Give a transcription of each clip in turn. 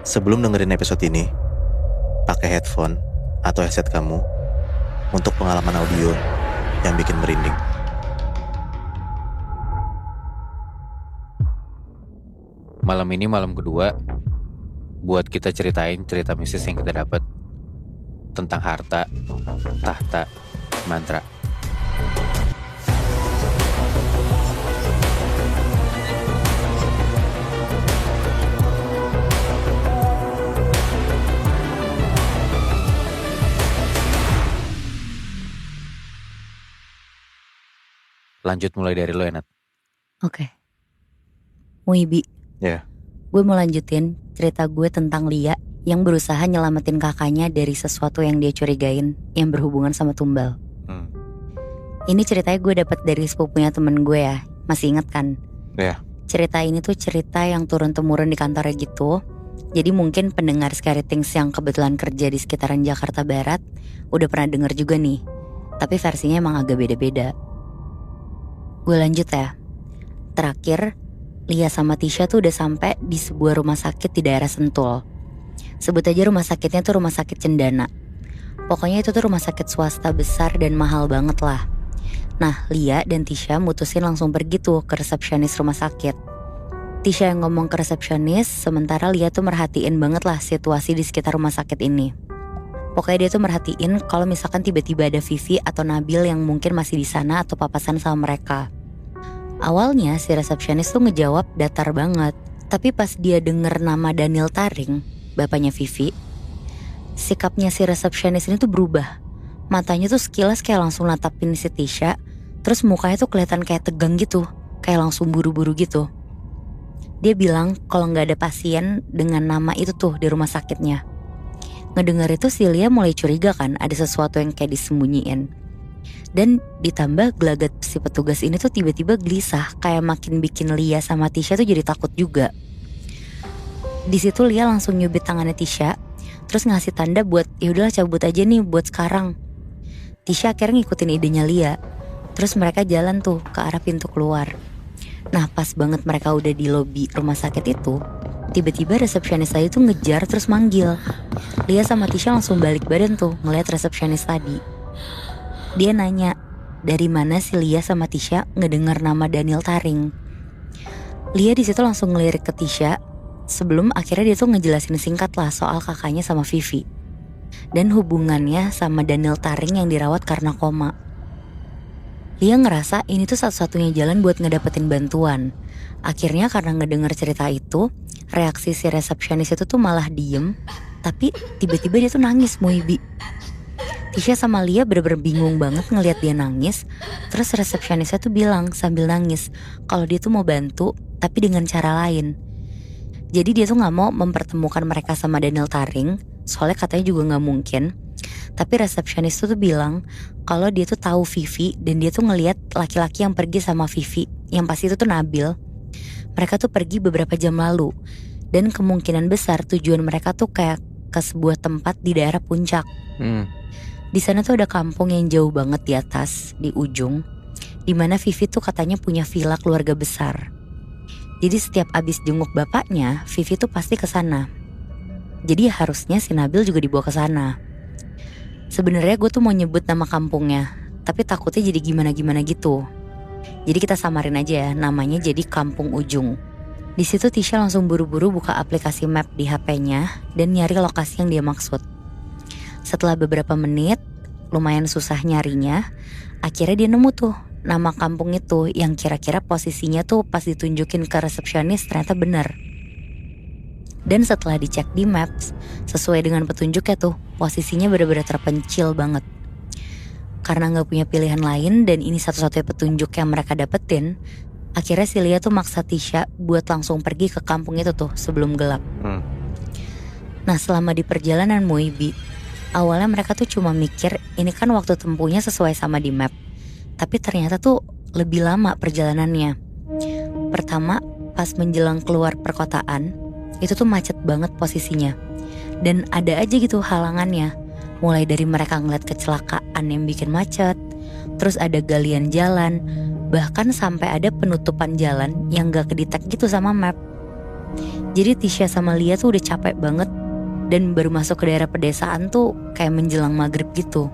Sebelum dengerin episode ini, pakai headphone atau headset kamu untuk pengalaman audio yang bikin merinding. Malam ini malam kedua buat kita ceritain cerita mistis yang kita dapat tentang harta, tahta, mantra. Lanjut mulai dari lo, Nat. Oke. Muibi. Ya. Gue mau lanjutin cerita gue tentang Lia yang berusaha nyelamatin kakaknya dari sesuatu yang dia curigain yang berhubungan sama tumbal. Ini ceritanya gue dapat dari sepupunya temen gue ya. Masih inget kan? Ya. Cerita ini tuh cerita yang turun-temurun di kantornya gitu. Jadi mungkin pendengar Scary Things yang kebetulan kerja di sekitaran Jakarta Barat udah pernah denger juga nih. Tapi versinya emang agak beda-beda. Gue lanjut ya. Terakhir, Lia sama Tisha tuh udah sampai di sebuah rumah sakit di daerah Sentul. Sebut aja rumah sakitnya tuh Rumah Sakit Cendana. Pokoknya itu tuh rumah sakit swasta besar dan mahal banget lah. Nah, Lia dan Tisha mutusin langsung pergi tuh ke resepsionis rumah sakit. Tisha yang ngomong ke resepsionis, sementara Lia tuh merhatiin banget lah situasi di sekitar rumah sakit ini. Pokoknya dia tuh merhatiin kalau misalkan tiba-tiba ada Vivi atau Nabil yang mungkin masih di sana atau papasan sama mereka. Awalnya si resepsionis tuh ngejawab datar banget. Tapi pas dia denger nama Daniel Taring, bapaknya Vivi, sikapnya si resepsionis ini tuh berubah. Matanya tuh sekilas kayak langsung natapin si Tisha. Terus mukanya tuh kelihatan kayak tegang gitu, kayak langsung buru-buru gitu. Dia bilang kalau gak ada pasien dengan nama itu tuh di rumah sakitnya. Ngedengar itu si Lia mulai curiga kan ada sesuatu yang kayak disembunyiin. Dan ditambah gelagat si petugas ini tuh tiba-tiba gelisah, kayak makin bikin Lia sama Tisha tuh jadi takut juga. Di situ Lia langsung nyubit tangannya Tisha, terus ngasih tanda buat yaudahlah cabut aja nih buat sekarang. Tisha akhirnya ngikutin idenya Lia. Terus mereka jalan tuh ke arah pintu keluar. Nah pas banget mereka udah di lobi rumah sakit itu, tiba-tiba resepsionis tadi tuh ngejar terus manggil. Lia sama Tisha langsung balik badan tuh ngeliat resepsionis tadi. Dia nanya, dari mana si Lia sama Tisha ngedengar nama Daniel Taring. Lia di situ langsung ngelirik ke Tisha, sebelum akhirnya dia tuh ngejelasin singkat lah soal kakaknya sama Vivi. Dan hubungannya sama Daniel Taring yang dirawat karena koma. Lia ngerasa ini tuh satu-satunya jalan buat ngedapetin bantuan. Akhirnya karena ngedenger cerita itu, reaksi si resepsionis itu tuh malah diem. Tapi tiba-tiba dia tuh nangis, Muibi. Tisha sama Lia bener-bener bingung banget ngelihat dia nangis. Terus resepsionisnya tuh bilang sambil nangis kalau dia tuh mau bantu tapi dengan cara lain. Jadi dia tuh gak mau mempertemukan mereka sama Daniel Taring, soalnya katanya juga gak mungkin. Tapi resepsionis tuh bilang kalau dia tuh tahu Vivi dan dia tuh ngelihat laki-laki yang pergi sama Vivi, yang pasti itu tuh Nabil. Mereka tuh pergi beberapa jam lalu. Dan kemungkinan besar tujuan mereka tuh kayak ke sebuah tempat di daerah puncak. Di sana tuh ada kampung yang jauh banget di atas, di ujung, dimana Vivi tuh katanya punya villa keluarga besar. Jadi setiap abis jenguk bapaknya, Vivi tuh pasti ke sana. Jadi harusnya si Nabil juga dibawa ke sana. Sebenarnya gue tuh mau nyebut nama kampungnya, tapi takutnya jadi gimana-gimana gitu. Jadi kita samarin aja ya, namanya jadi Kampung Ujung. Di situ Tisha langsung buru-buru buka aplikasi map di HP-nya dan nyari lokasi yang dia maksud. Setelah beberapa menit, lumayan susah nyarinya, akhirnya dia nemu tuh nama kampung itu yang kira-kira posisinya tuh pas ditunjukin ke resepsionis ternyata benar. Dan setelah dicek di maps, sesuai dengan petunjuknya tuh, posisinya benar-benar terpencil banget. Karena gak punya pilihan lain dan ini satu-satunya petunjuk yang mereka dapetin, akhirnya si Lia tuh maksa Tisha buat langsung pergi ke kampung itu tuh sebelum gelap. Nah selama di perjalanan Muibi, awalnya mereka tuh cuma mikir ini kan waktu tempuhnya sesuai sama di map. Tapi ternyata tuh lebih lama perjalanannya. Pertama, pas menjelang keluar perkotaan, itu tuh macet banget posisinya. Dan ada aja gitu halangannya. Mulai dari mereka ngeliat kecelakaan yang bikin macet, terus ada galian jalan, bahkan sampai ada penutupan jalan yang gak kedetek gitu sama map. Jadi Tisha sama Lia tuh udah capek banget dan baru masuk ke daerah pedesaan tuh kayak menjelang maghrib gitu.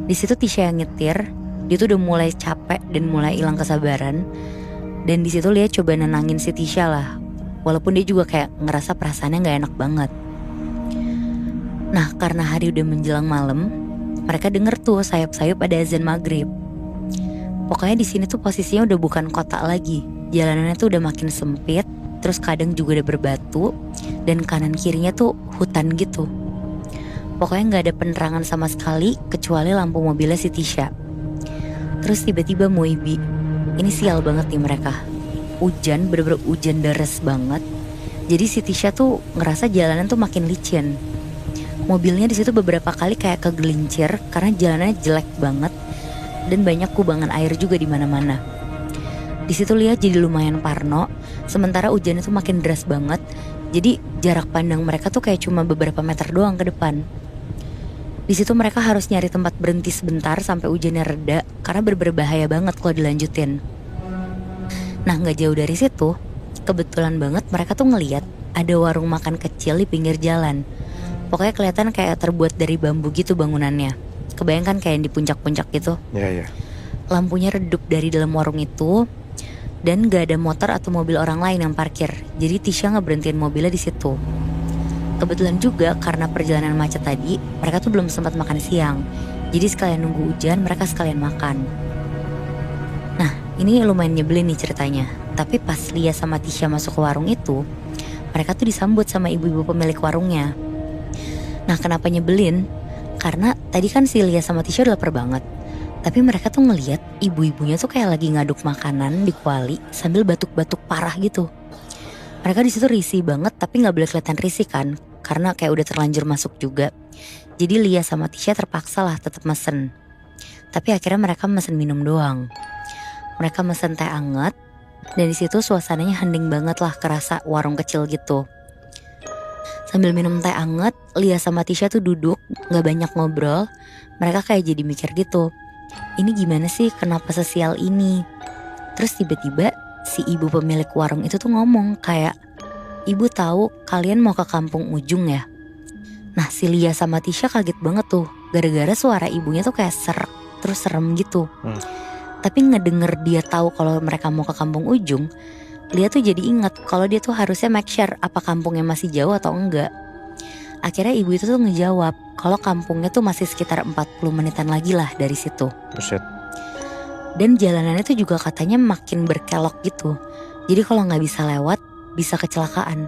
Di situ Tisha yang nyetir, dia tuh udah mulai capek dan mulai hilang kesabaran. Dan di situ Lia coba nenangin si Tisha lah, walaupun dia juga kayak ngerasa perasaannya nggak enak banget. Nah karena hari udah menjelang malam, mereka denger tuh sayup-sayup ada azan maghrib. Pokoknya di sini tuh posisinya udah bukan kota lagi, jalanannya tuh udah makin sempit, terus kadang juga udah berbatu, dan kanan kirinya tuh hutan gitu. Pokoknya nggak ada penerangan sama sekali kecuali lampu mobilnya si Tisha. Terus tiba-tiba Moibi, ini sial banget nih mereka. Hujan, bener-bener hujan deres banget. Jadi si Tisha tuh ngerasa jalanan tuh makin licin. Mobilnya di situ beberapa kali kayak kegelincir karena jalanannya jelek banget dan banyak kubangan air juga di mana-mana. Di situ Lia jadi lumayan parno, sementara hujannya tuh makin deras banget. Jadi jarak pandang mereka tuh kayak cuma beberapa meter doang ke depan. Di situ mereka harus nyari tempat berhenti sebentar sampai hujannya reda karena berbahaya banget kalau dilanjutin. Nah nggak jauh dari situ, kebetulan banget mereka tuh ngeliat ada warung makan kecil di pinggir jalan. Pokoknya kelihatan kayak terbuat dari bambu gitu bangunannya. Kebayangkan kayak yang di puncak-puncak gitu. Iya. Lampunya redup dari dalam warung itu dan gak ada motor atau mobil orang lain yang parkir. Jadi Tisha ngeberhentiin mobilnya di situ. Kebetulan juga karena perjalanan macet tadi, mereka tuh belum sempat makan siang. Jadi sekalian nunggu hujan, mereka sekalian makan. Nah, ini lumayan nyebelin nih ceritanya. Tapi pas Lia sama Tisha masuk ke warung itu, mereka tuh disambut sama ibu-ibu pemilik warungnya. Nah, kenapa nyebelin? Karena tadi kan si Lia sama Tisha udah lapar banget. Tapi mereka tuh ngeliat ibu-ibunya tuh kayak lagi ngaduk makanan di kuali sambil batuk-batuk parah gitu. Mereka di situ risih banget, tapi nggak boleh kelihatan risih kan, karena kayak udah terlanjur masuk juga. Jadi Lia sama Tisha terpaksa lah tetap mesen. Tapi akhirnya mereka mesen minum doang. Mereka mesen teh anget, dan di situ suasananya hening banget lah, kerasa warung kecil gitu. Sambil minum teh anget, Lia sama Tisha tuh duduk, nggak banyak ngobrol. Mereka kayak jadi mikir gitu. Ini gimana sih, kenapa sesial ini? Terus tiba-tiba si ibu pemilik warung itu tuh ngomong kayak, "Ibu tahu kalian mau ke kampung ujung ya?" Nah si Lia sama Tisha kaget banget tuh, gara-gara suara ibunya tuh kayak serak, terus serem gitu. Tapi ngedenger dia tahu kalau mereka mau ke kampung ujung, Lia tuh jadi ingat kalau dia tuh harusnya make sure apa kampungnya masih jauh atau enggak. Akhirnya ibu itu tuh ngejawab kalau kampungnya tuh masih sekitar 40 menitan lagi lah dari situ. Buset. Dan jalanannya tuh juga katanya makin berkelok gitu. Jadi kalau nggak bisa lewat, bisa kecelakaan.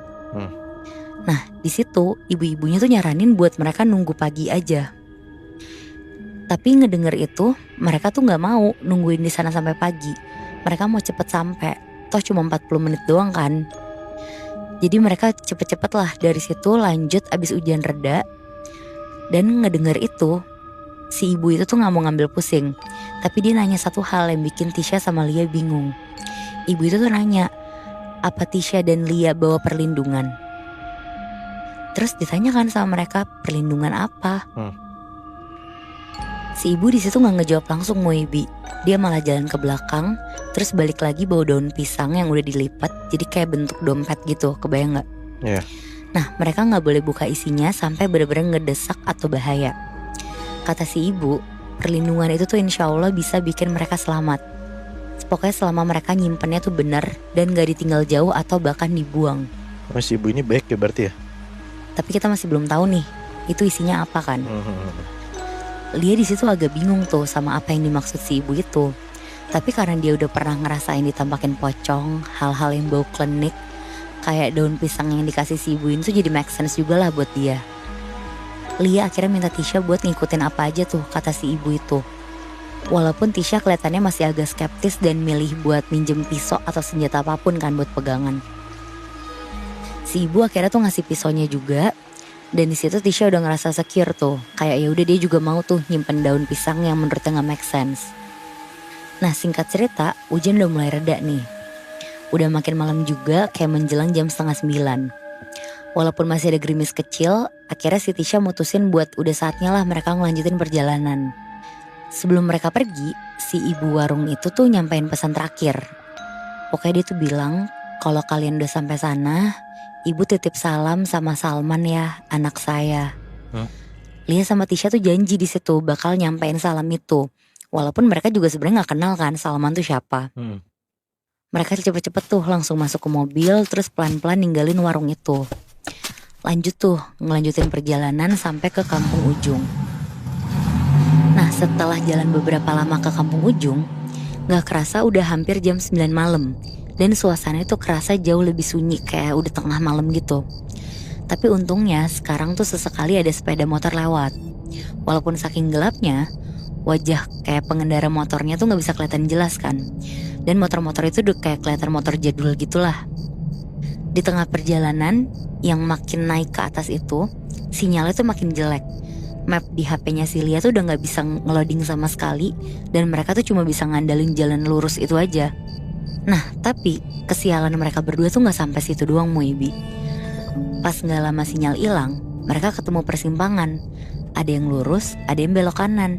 Nah di situ ibu-ibunya tuh nyaranin buat mereka nunggu pagi aja. Tapi ngedenger itu, mereka tuh nggak mau nungguin di sana sampai pagi. Mereka mau cepet sampai. Toh cuma 40 menit doang kan. Jadi mereka cepet-cepet lah dari situ lanjut abis hujan reda. Dan ngedenger itu, si ibu itu tuh gak mau ngambil pusing. Tapi dia nanya satu hal yang bikin Tisha sama Lia bingung. Ibu itu tuh nanya, apa Tisha dan Lia bawa perlindungan? Terus ditanyakan sama mereka, perlindungan apa? Si ibu di situ nggak ngejawab langsung Moibi. Dia malah jalan ke belakang, terus balik lagi bawa daun pisang yang udah dilipat, jadi kayak bentuk dompet gitu, kebayang nggak? Iya. Nah mereka nggak boleh buka isinya sampai bener-bener ngedesak atau bahaya. Kata si ibu, perlindungan itu tuh insya Allah bisa bikin mereka selamat. Pokoknya selama mereka nyimpennya tuh benar dan gak ditinggal jauh atau bahkan dibuang. Si ibu ini baik ya berarti ya? Tapi kita masih belum tahu nih, itu isinya apa kan? Lia di situ agak bingung tuh sama apa yang dimaksud si ibu itu. Tapi karena dia udah pernah ngerasain ditampakin pocong, hal-hal yang bau klinik, kayak daun pisang yang dikasih si ibu ini tuh jadi make sense juga lah buat dia. Lia akhirnya minta Tisha buat ngikutin apa aja tuh kata si ibu itu. Walaupun Tisha kelihatannya masih agak skeptis dan milih buat minjem pisau atau senjata apapun kan buat pegangan. Si ibu akhirnya tuh ngasih pisaunya juga. Dan di situ Tisha udah ngerasa secure tuh, kayak ya udah dia juga mau tuh nyimpen daun pisang yang menurutnya nggak make sense. Nah singkat cerita, hujan udah mulai reda nih. Udah makin malam juga, kayak menjelang jam 8:30. Walaupun masih ada gerimis kecil, akhirnya si Tisha mutusin buat udah saatnya lah mereka ngelanjutin perjalanan. Sebelum mereka pergi, si ibu warung itu tuh nyampein pesan terakhir. Pokoknya dia tuh bilang Kalau kalian udah sampai sana, ibu titip salam sama Salman ya, anak saya. Hah? Lia sama Tisha tuh janji di situ bakal nyampein salam itu. Walaupun mereka juga sebenarnya nggak kenal kan Salman tuh siapa. Mereka cepet-cepet tuh langsung masuk ke mobil, terus pelan-pelan ninggalin warung itu. Lanjut tuh, ngelanjutin perjalanan sampai ke kampung ujung. Nah, setelah jalan beberapa lama ke kampung ujung, gak kerasa udah hampir jam 9 malam. Dan suasana itu kerasa jauh lebih sunyi, kayak udah tengah malam gitu. Tapi untungnya sekarang tuh sesekali ada sepeda motor lewat. Walaupun saking gelapnya, wajah kayak pengendara motornya tuh gak bisa kelihatan jelas kan. Dan motor-motor itu udah kayak kelihatan motor jadul gitulah. Di tengah perjalanan yang makin naik ke atas itu, sinyalnya tuh makin jelek. Map di HP-nya si Lia tuh udah gak bisa ngeloading sama sekali. Dan mereka tuh cuma bisa ngandalin jalan lurus itu aja. Nah tapi kesialan mereka berdua tuh gak sampai situ doang Muibi. Pas gak lama sinyal hilang, mereka ketemu persimpangan. Ada yang lurus, ada yang belok kanan.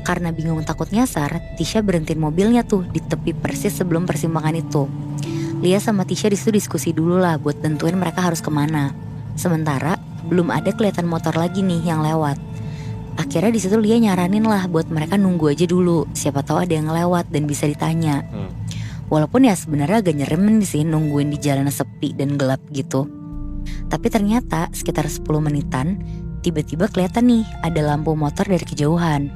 Karena bingung takut nyasar, Tisha berhentiin mobilnya tuh di tepi persis sebelum persimpangan itu. Lia sama Tisha disitu diskusi dulu lah buat tentuin mereka harus kemana. Sementara belum ada kelihatan motor lagi nih yang lewat. Akhirnya di situ Lia nyaranin lah buat mereka nunggu aja dulu. Siapa tahu ada yang lewat dan bisa ditanya. Walaupun ya sebenarnya agak nyeremen sih nungguin di jalan sepi dan gelap gitu. Tapi ternyata sekitar 10 menitan tiba-tiba kelihatan nih ada lampu motor dari kejauhan.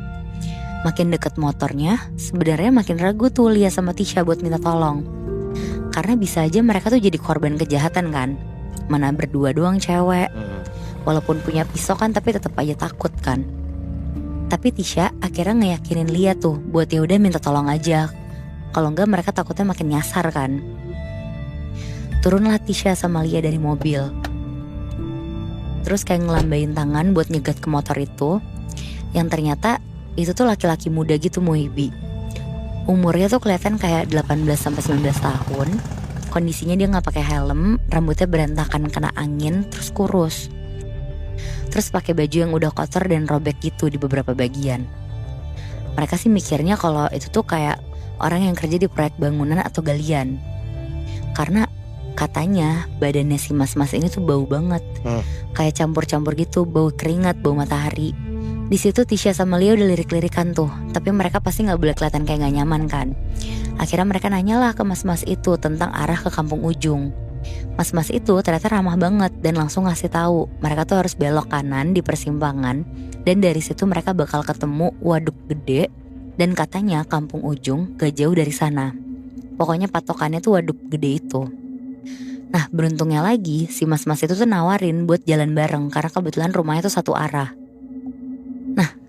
Makin deket motornya, sebenarnya makin ragu tuh Lia sama Tisha buat minta tolong. Karena bisa aja mereka tuh jadi korban kejahatan kan. Mana berdua doang cewek. Walaupun punya pisau kan tapi tetap aja takut kan. Tapi Tisha akhirnya ngeyakinin Lia tuh buat ya udah minta tolong aja. Kalau enggak mereka takutnya makin nyasar kan. Turunlah Tisha sama Lia dari mobil. Terus kayak ngelambain tangan buat nyegat ke motor itu. Yang ternyata itu tuh laki-laki muda gitu Muibi. Umurnya tuh kelihatan kayak 18-19 tahun. Kondisinya dia gak pakai helm, rambutnya berantakan kena angin, terus kurus. Terus pakai baju yang udah kotor dan robek gitu di beberapa bagian. Mereka sih mikirnya kalau itu tuh kayak orang yang kerja di proyek bangunan atau galian. Karena katanya badannya si mas-mas ini tuh bau banget. Kayak campur-campur gitu, bau keringat, bau matahari. Di situ Tisha sama Lia udah lirik-lirikan tuh, tapi mereka pasti nggak boleh kelihatan kayak nggak nyaman kan. Akhirnya mereka nanyalah ke mas-mas itu tentang arah ke kampung ujung. Mas-mas itu ternyata ramah banget dan langsung ngasih tahu mereka tuh harus belok kanan di persimpangan dan dari situ mereka bakal ketemu waduk gede dan katanya kampung ujung gak jauh dari sana. Pokoknya patokannya tuh waduk gede itu. Nah beruntungnya lagi si mas-mas itu tuh nawarin buat jalan bareng karena kebetulan rumahnya tuh satu arah.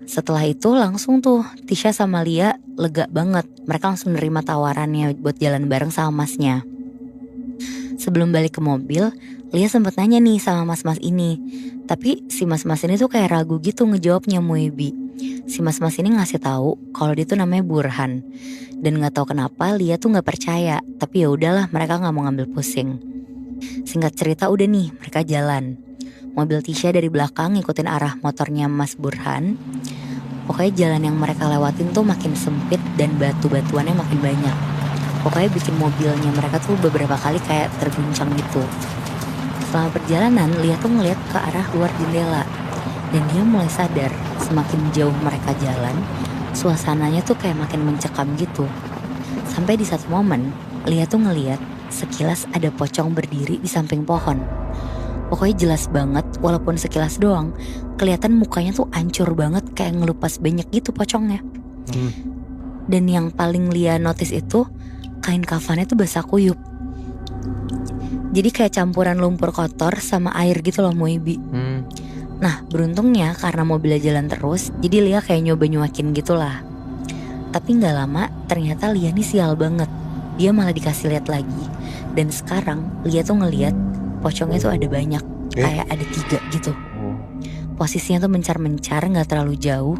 Setelah itu langsung tuh Tisha sama Lia lega banget. Mereka langsung nerima tawarannya buat jalan bareng sama masnya. Sebelum balik ke mobil, Lia sempet nanya nih sama mas-mas ini. Tapi si mas-mas ini tuh kayak ragu gitu ngejawabnya Muibi. Si mas-mas ini ngasih tahu kalau dia tuh namanya Burhan. Dan gak tahu kenapa Lia tuh gak percaya. Tapi ya udahlah mereka gak mau ngambil pusing. Singkat cerita udah nih mereka jalan. Mobil Tisha dari belakang ngikutin arah motornya Mas Burhan. Pokoknya jalan yang mereka lewatin tuh makin sempit dan batu-batuannya makin banyak. Pokoknya bikin mobilnya mereka tuh beberapa kali kayak terguncang gitu. Selama perjalanan, Lia tuh ngeliat ke arah luar jendela. Dan dia mulai sadar semakin jauh mereka jalan, suasananya tuh kayak makin mencekam gitu. Sampai di satu momen, Lia tuh ngeliat sekilas ada pocong berdiri di samping pohon. Pokoknya jelas banget walaupun sekilas doang. Kelihatan mukanya tuh hancur banget kayak ngelupas banyak gitu pocongnya. Dan yang paling Lia notice itu kain kafannya tuh basah kuyup. Jadi kayak campuran lumpur kotor sama air gitu loh Muibi. Nah beruntungnya karena mobilnya jalan terus, jadi Lia kayak nyoba nyuakin gitulah. Tapi gak lama ternyata Lia nih sial banget. Dia malah dikasih lihat lagi. Dan sekarang Lia tuh ngeliat pocongnya tuh ada banyak, kayak ada 3 gitu. Posisinya tuh mencar-mencar, gak terlalu jauh.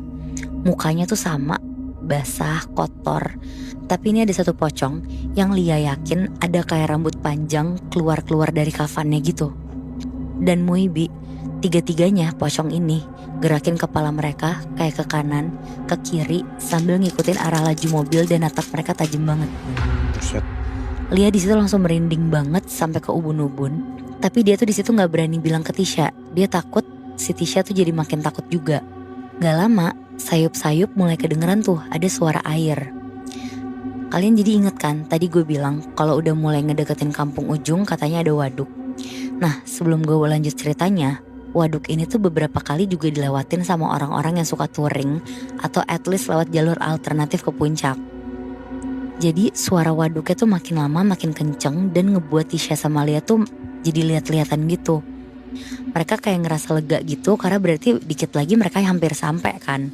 Mukanya tuh sama, basah, kotor. Tapi ini ada satu pocong yang Lia yakin ada kayak rambut panjang keluar-keluar dari kafannya gitu. Dan Muibi, 3-tiganya pocong ini gerakin kepala mereka kayak ke kanan, ke kiri sambil ngikutin arah laju mobil dan natap mereka tajam banget. Lia di situ langsung merinding banget sampai ke ubun-ubun. Tapi dia tuh di situ nggak berani bilang ke Tisha. Dia takut si Tisha tuh jadi makin takut juga. Gak lama, sayup-sayup mulai kedengeran tuh ada suara air. Kalian jadi inget kan tadi gue bilang kalau udah mulai ngedeketin kampung ujung katanya ada waduk. Nah sebelum gue lanjut ceritanya, waduk ini tuh beberapa kali juga dilewatin sama orang-orang yang suka touring atau at least lewat jalur alternatif ke puncak. Jadi suara waduknya tuh makin lama makin kenceng dan ngebuat Tisha sama Lia tuh jadi lihat-lihatan gitu. Mereka kayak ngerasa lega gitu karena berarti dikit lagi mereka hampir sampai kan.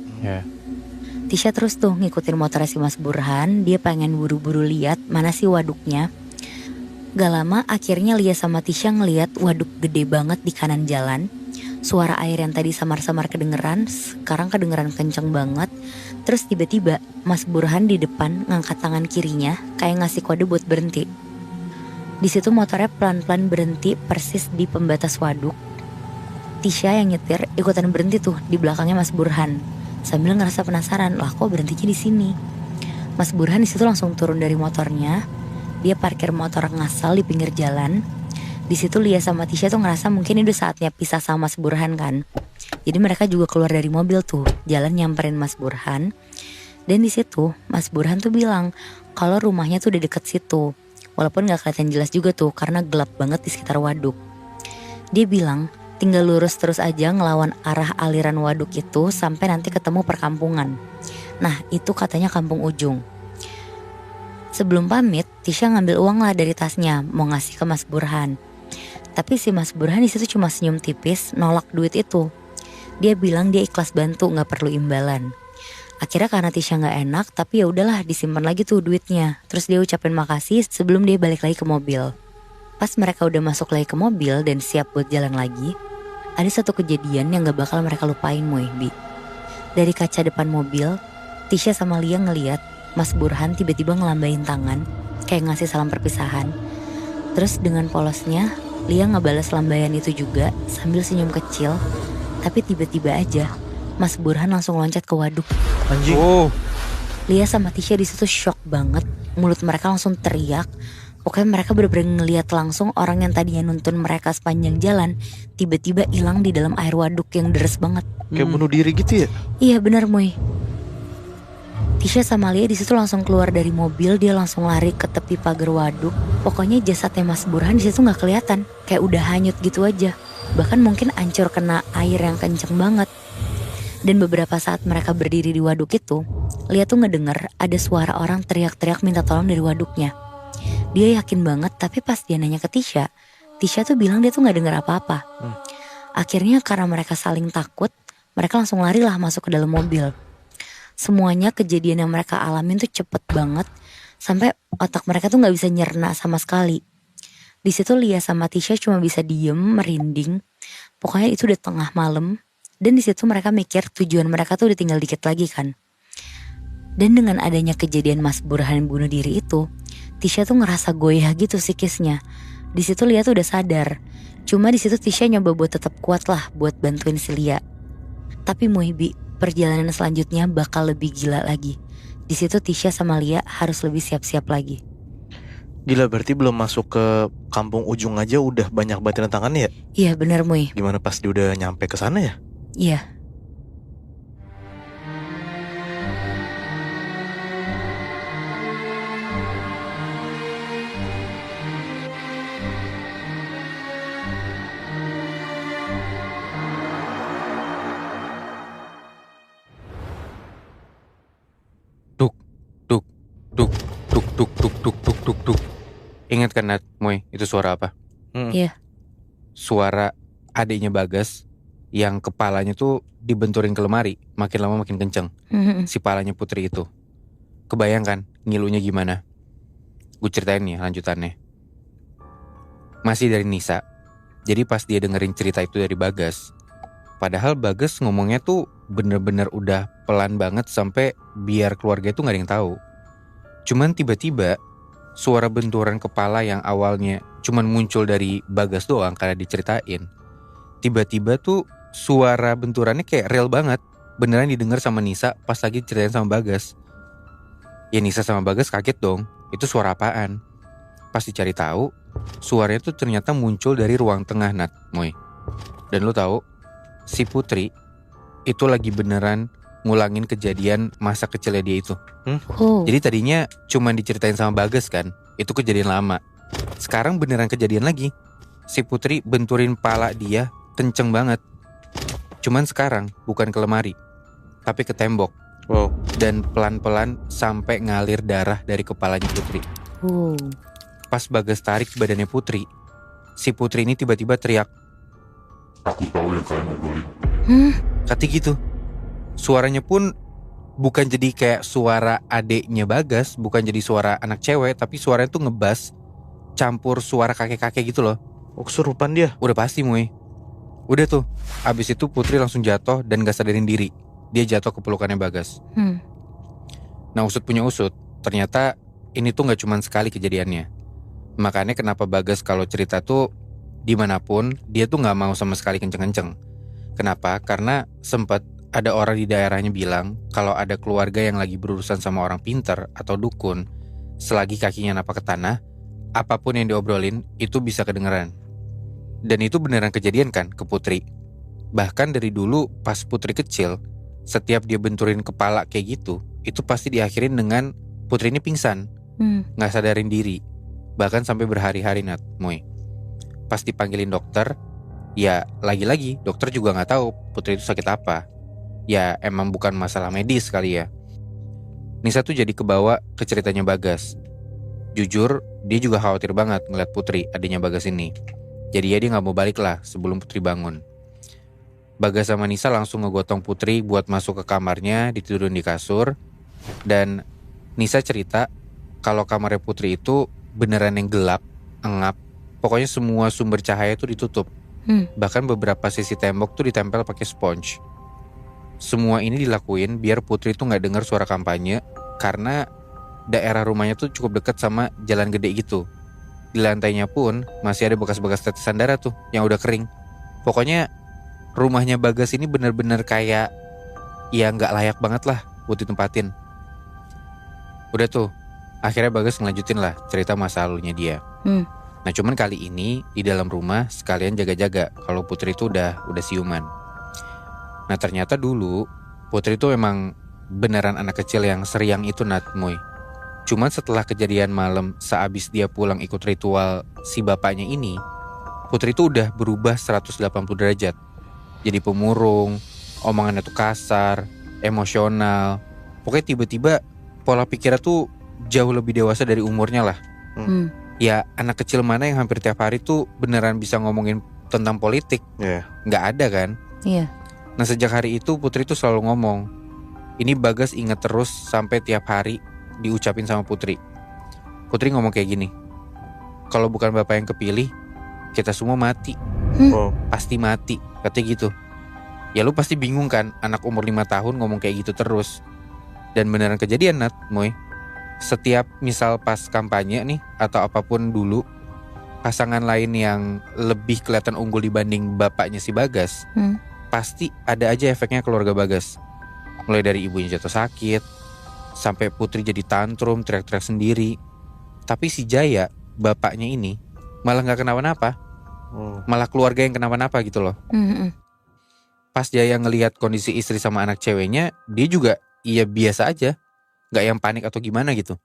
Tisha terus tuh ngikutin motornya si Mas Burhan. Dia pengen buru-buru lihat mana sih waduknya. Gak lama akhirnya Lia sama Tisha ngeliat waduk gede banget di kanan jalan. Suara air yang tadi samar-samar kedengeran sekarang kedengeran kenceng banget. Terus tiba-tiba Mas Burhan di depan ngangkat tangan kirinya kayak ngasih kode buat berhenti. Di situ motornya pelan-pelan berhenti persis di pembatas waduk. Tisha yang nyetir ikutan berhenti tuh di belakangnya Mas Burhan. Sambil ngerasa penasaran, lah kok berhentinya di sini. Mas Burhan di situ langsung turun dari motornya. Dia parkir motor ngasal di pinggir jalan. Di situ Lia sama Tisha tuh ngerasa mungkin ini udah saatnya pisah sama Mas Burhan kan. Jadi mereka juga keluar dari mobil tuh, jalan nyamperin Mas Burhan. Dan di situ Mas Burhan tuh bilang kalau rumahnya tuh udah deket situ. Walaupun gak kelihatan jelas juga tuh karena gelap banget di sekitar waduk. Dia bilang tinggal lurus terus aja ngelawan arah aliran waduk itu sampai nanti ketemu perkampungan. Nah itu katanya kampung ujung. Sebelum pamit, Tisha ngambil uang lah dari tasnya mau ngasih ke Mas Burhan. Tapi si Mas Burhan di situ cuma senyum tipis nolak duit itu. Dia bilang dia ikhlas bantu nggak perlu imbalan. Akhirnya karena Tisha nggak enak tapi ya udahlah disimpan lagi tuh duitnya. Terus dia ucapin makasih sebelum dia balik lagi ke mobil. Pas mereka udah masuk lagi ke mobil dan siap buat jalan lagi, ada satu kejadian yang gak bakal mereka lupain Muihbi. Dari kaca depan mobil, Tisha sama Lia ngeliat Mas Burhan tiba-tiba ngelambain tangan, kayak ngasih salam perpisahan. Terus dengan polosnya, Lia ngebales lambaian itu juga sambil senyum kecil. Tapi tiba-tiba aja, Mas Burhan langsung loncat ke waduk. Anjing. Lia sama Tisha di situ shock banget, mulut mereka langsung teriak. Pokoknya mereka bener-bener ngeliat langsung orang yang tadinya nuntun mereka sepanjang jalan tiba-tiba hilang di dalam air waduk yang deres banget. Kayak bunuh diri gitu ya? Iya benar Muy. Tisha sama Lia di situ langsung keluar dari mobil, dia langsung lari ke tepi pagar waduk. Pokoknya jasadnya Mas Burhan di situ nggak kelihatan, kayak udah hanyut gitu aja. Bahkan mungkin hancur kena air yang kenceng banget. Dan beberapa saat mereka berdiri di waduk itu, Lia tuh ngedenger ada suara orang teriak-teriak minta tolong dari waduknya. Dia yakin banget, tapi pas dia nanya ke Tisha tuh bilang dia tuh gak denger apa-apa. Akhirnya karena mereka saling takut, mereka langsung lari lah masuk ke dalam mobil. Semuanya kejadian yang mereka alamin tuh cepet banget, sampai otak mereka tuh gak bisa nyerna sama sekali. Di situ Lia sama Tisha cuma bisa diem, merinding. Pokoknya itu udah tengah malam, dan di situ mereka mikir tujuan mereka tuh udah tinggal dikit lagi kan. Dan dengan adanya kejadian Mas Burhan bunuh diri itu, Tisha tuh ngerasa goyah gitu psikisnya. Di situ Lia tuh udah sadar. Cuma di situ Tisha nyoba buat tetap kuat lah buat bantuin si Lia. Tapi Muihbi, perjalanan selanjutnya bakal lebih gila lagi. Di situ Tisha sama Lia harus lebih siap-siap lagi. Gila, berarti belum masuk ke kampung ujung aja udah banyak banget tantangannya ya? Iya benar Muih. Gimana pas dia udah nyampe ke sana ya? Iya. Tuk. Ingat kan Nat, Moy, itu suara apa? Iya. Suara adiknya Bagas yang kepalanya tuh dibenturin ke lemari, makin lama makin kenceng. Si palanya Putri itu. Kebayang kan ngilunya gimana? Gue ceritain nih lanjutannya. Masih dari Nisa. Jadi pas dia dengerin cerita itu dari Bagas, padahal Bagas ngomongnya tuh bener-bener udah pelan banget sampai biar keluarga itu gak ada yang tahu. Cuman tiba-tiba suara benturan kepala yang awalnya cuman muncul dari Bagas doang karena diceritain, tiba-tiba tuh suara benturannya kayak real banget. Beneran didengar sama Nisa pas lagi ceritain sama Bagas. Ya Nisa sama Bagas kaget dong, itu suara apaan? Pas dicari tahu, suaranya tuh ternyata muncul dari ruang tengah, Nat, Moy. Dan lu tahu, si Putri itu lagi beneran ngulangin kejadian masa kecilnya dia itu. Oh. Jadi tadinya cuma diceritain sama Bagas kan, itu kejadian lama. Sekarang beneran kejadian lagi. Si Putri benturin pala dia kenceng banget. Cuman sekarang bukan ke lemari, tapi ke tembok. Wow. Dan pelan-pelan sampai ngalir darah dari kepalanya Putri. Pas Bagas tarik badannya Putri, si Putri ini tiba-tiba teriak, Aku tahu yang kalian obrolin. kata gitu. Suaranya pun bukan jadi kayak suara adeknya Bagas, bukan jadi suara anak cewek, tapi suaranya tuh ngebas campur suara kakek-kakek gitu loh. Oh, kesurupan dia. Udah pasti, Moy. Udah tuh, abis itu Putri langsung jatuh dan gak sadarin diri. Dia jatuh ke pelukannya Bagas. Nah, usut punya usut, ternyata ini tuh gak cuman sekali kejadiannya. Makanya kenapa Bagas kalau cerita tuh dimanapun, dia tuh gak mau sama sekali kenceng-kenceng. Kenapa? Karena sempat ada orang di daerahnya bilang kalau ada keluarga yang lagi berurusan sama orang pinter atau dukun, selagi kakinya napak ke tanah, apapun yang diobrolin itu bisa kedengeran. Dan itu beneran kejadian kan ke Putri. Bahkan dari dulu pas Putri kecil, setiap dia benturin kepala kayak gitu, itu pasti diakhirin dengan Putri ini pingsan, gak sadarin diri. Bahkan sampai berhari-hari, Nat, Moy. Pas dipanggilin dokter, ya lagi-lagi dokter juga gak tahu Putri itu sakit apa. Ya emang bukan masalah medis kali ya. Nisa tuh jadi kebawa ke ceritanya Bagas. Jujur, dia juga khawatir banget ngeliat Putri, adiknya Bagas ini. Jadi ya dia gak mau balik lah sebelum Putri bangun. Bagas sama Nisa langsung ngegotong Putri buat masuk ke kamarnya, ditidurin di kasur. Dan Nisa cerita kalau kamarnya Putri itu beneran yang gelap, engap. Pokoknya semua sumber cahaya itu ditutup. Bahkan beberapa sisi tembok tuh ditempel pakai sponge. Semua ini dilakuin biar Putri tuh gak dengar suara kampanye, karena daerah rumahnya tuh cukup dekat sama jalan gede gitu. Di lantainya pun masih ada bekas-bekas tetesan darah tuh yang udah kering. Pokoknya rumahnya Bagas ini bener-bener kayak ya gak layak banget lah buat ditempatin. Udah tuh, akhirnya Bagas ngelanjutin lah cerita masa lalunya dia. Nah cuman kali ini di dalam rumah sekalian jaga-jaga kalau Putri itu udah siuman. Nah ternyata dulu Putri itu emang beneran anak kecil yang seriang itu, Nat, Moy. Cuman setelah kejadian malam sehabis dia pulang ikut ritual si bapaknya ini, Putri itu udah berubah 180 derajat. Jadi pemurung, omongannya tuh kasar, emosional. Pokoknya tiba-tiba pola pikirnya tuh jauh lebih dewasa dari umurnya lah. Ya anak kecil mana yang hampir tiap hari tuh beneran bisa ngomongin tentang politik? Nggak ada kan? Iya. Nah sejak hari itu Putri tuh selalu ngomong, ini Bagas ingat terus sampai tiap hari diucapin sama Putri. Putri ngomong kayak gini, kalau bukan bapak yang kepilih, kita semua mati. Pasti mati, katanya gitu. Ya lu pasti bingung kan, anak umur 5 tahun ngomong kayak gitu terus. Dan beneran kejadian, Nat, Moy. Setiap misal pas kampanye nih, atau apapun dulu, pasangan lain yang lebih kelihatan unggul dibanding bapaknya si Bagas, pasti ada aja efeknya keluarga Bagas. Mulai dari ibunya jatuh sakit, sampai Putri jadi tantrum, teriak-teriak sendiri. Tapi si Jaya, bapaknya ini, malah gak kenapa-napa. Malah keluarga yang kenapa-napa gitu loh. Pas Jaya ngelihat kondisi istri sama anak ceweknya, dia juga iya biasa aja, gak yang panik atau gimana gitu.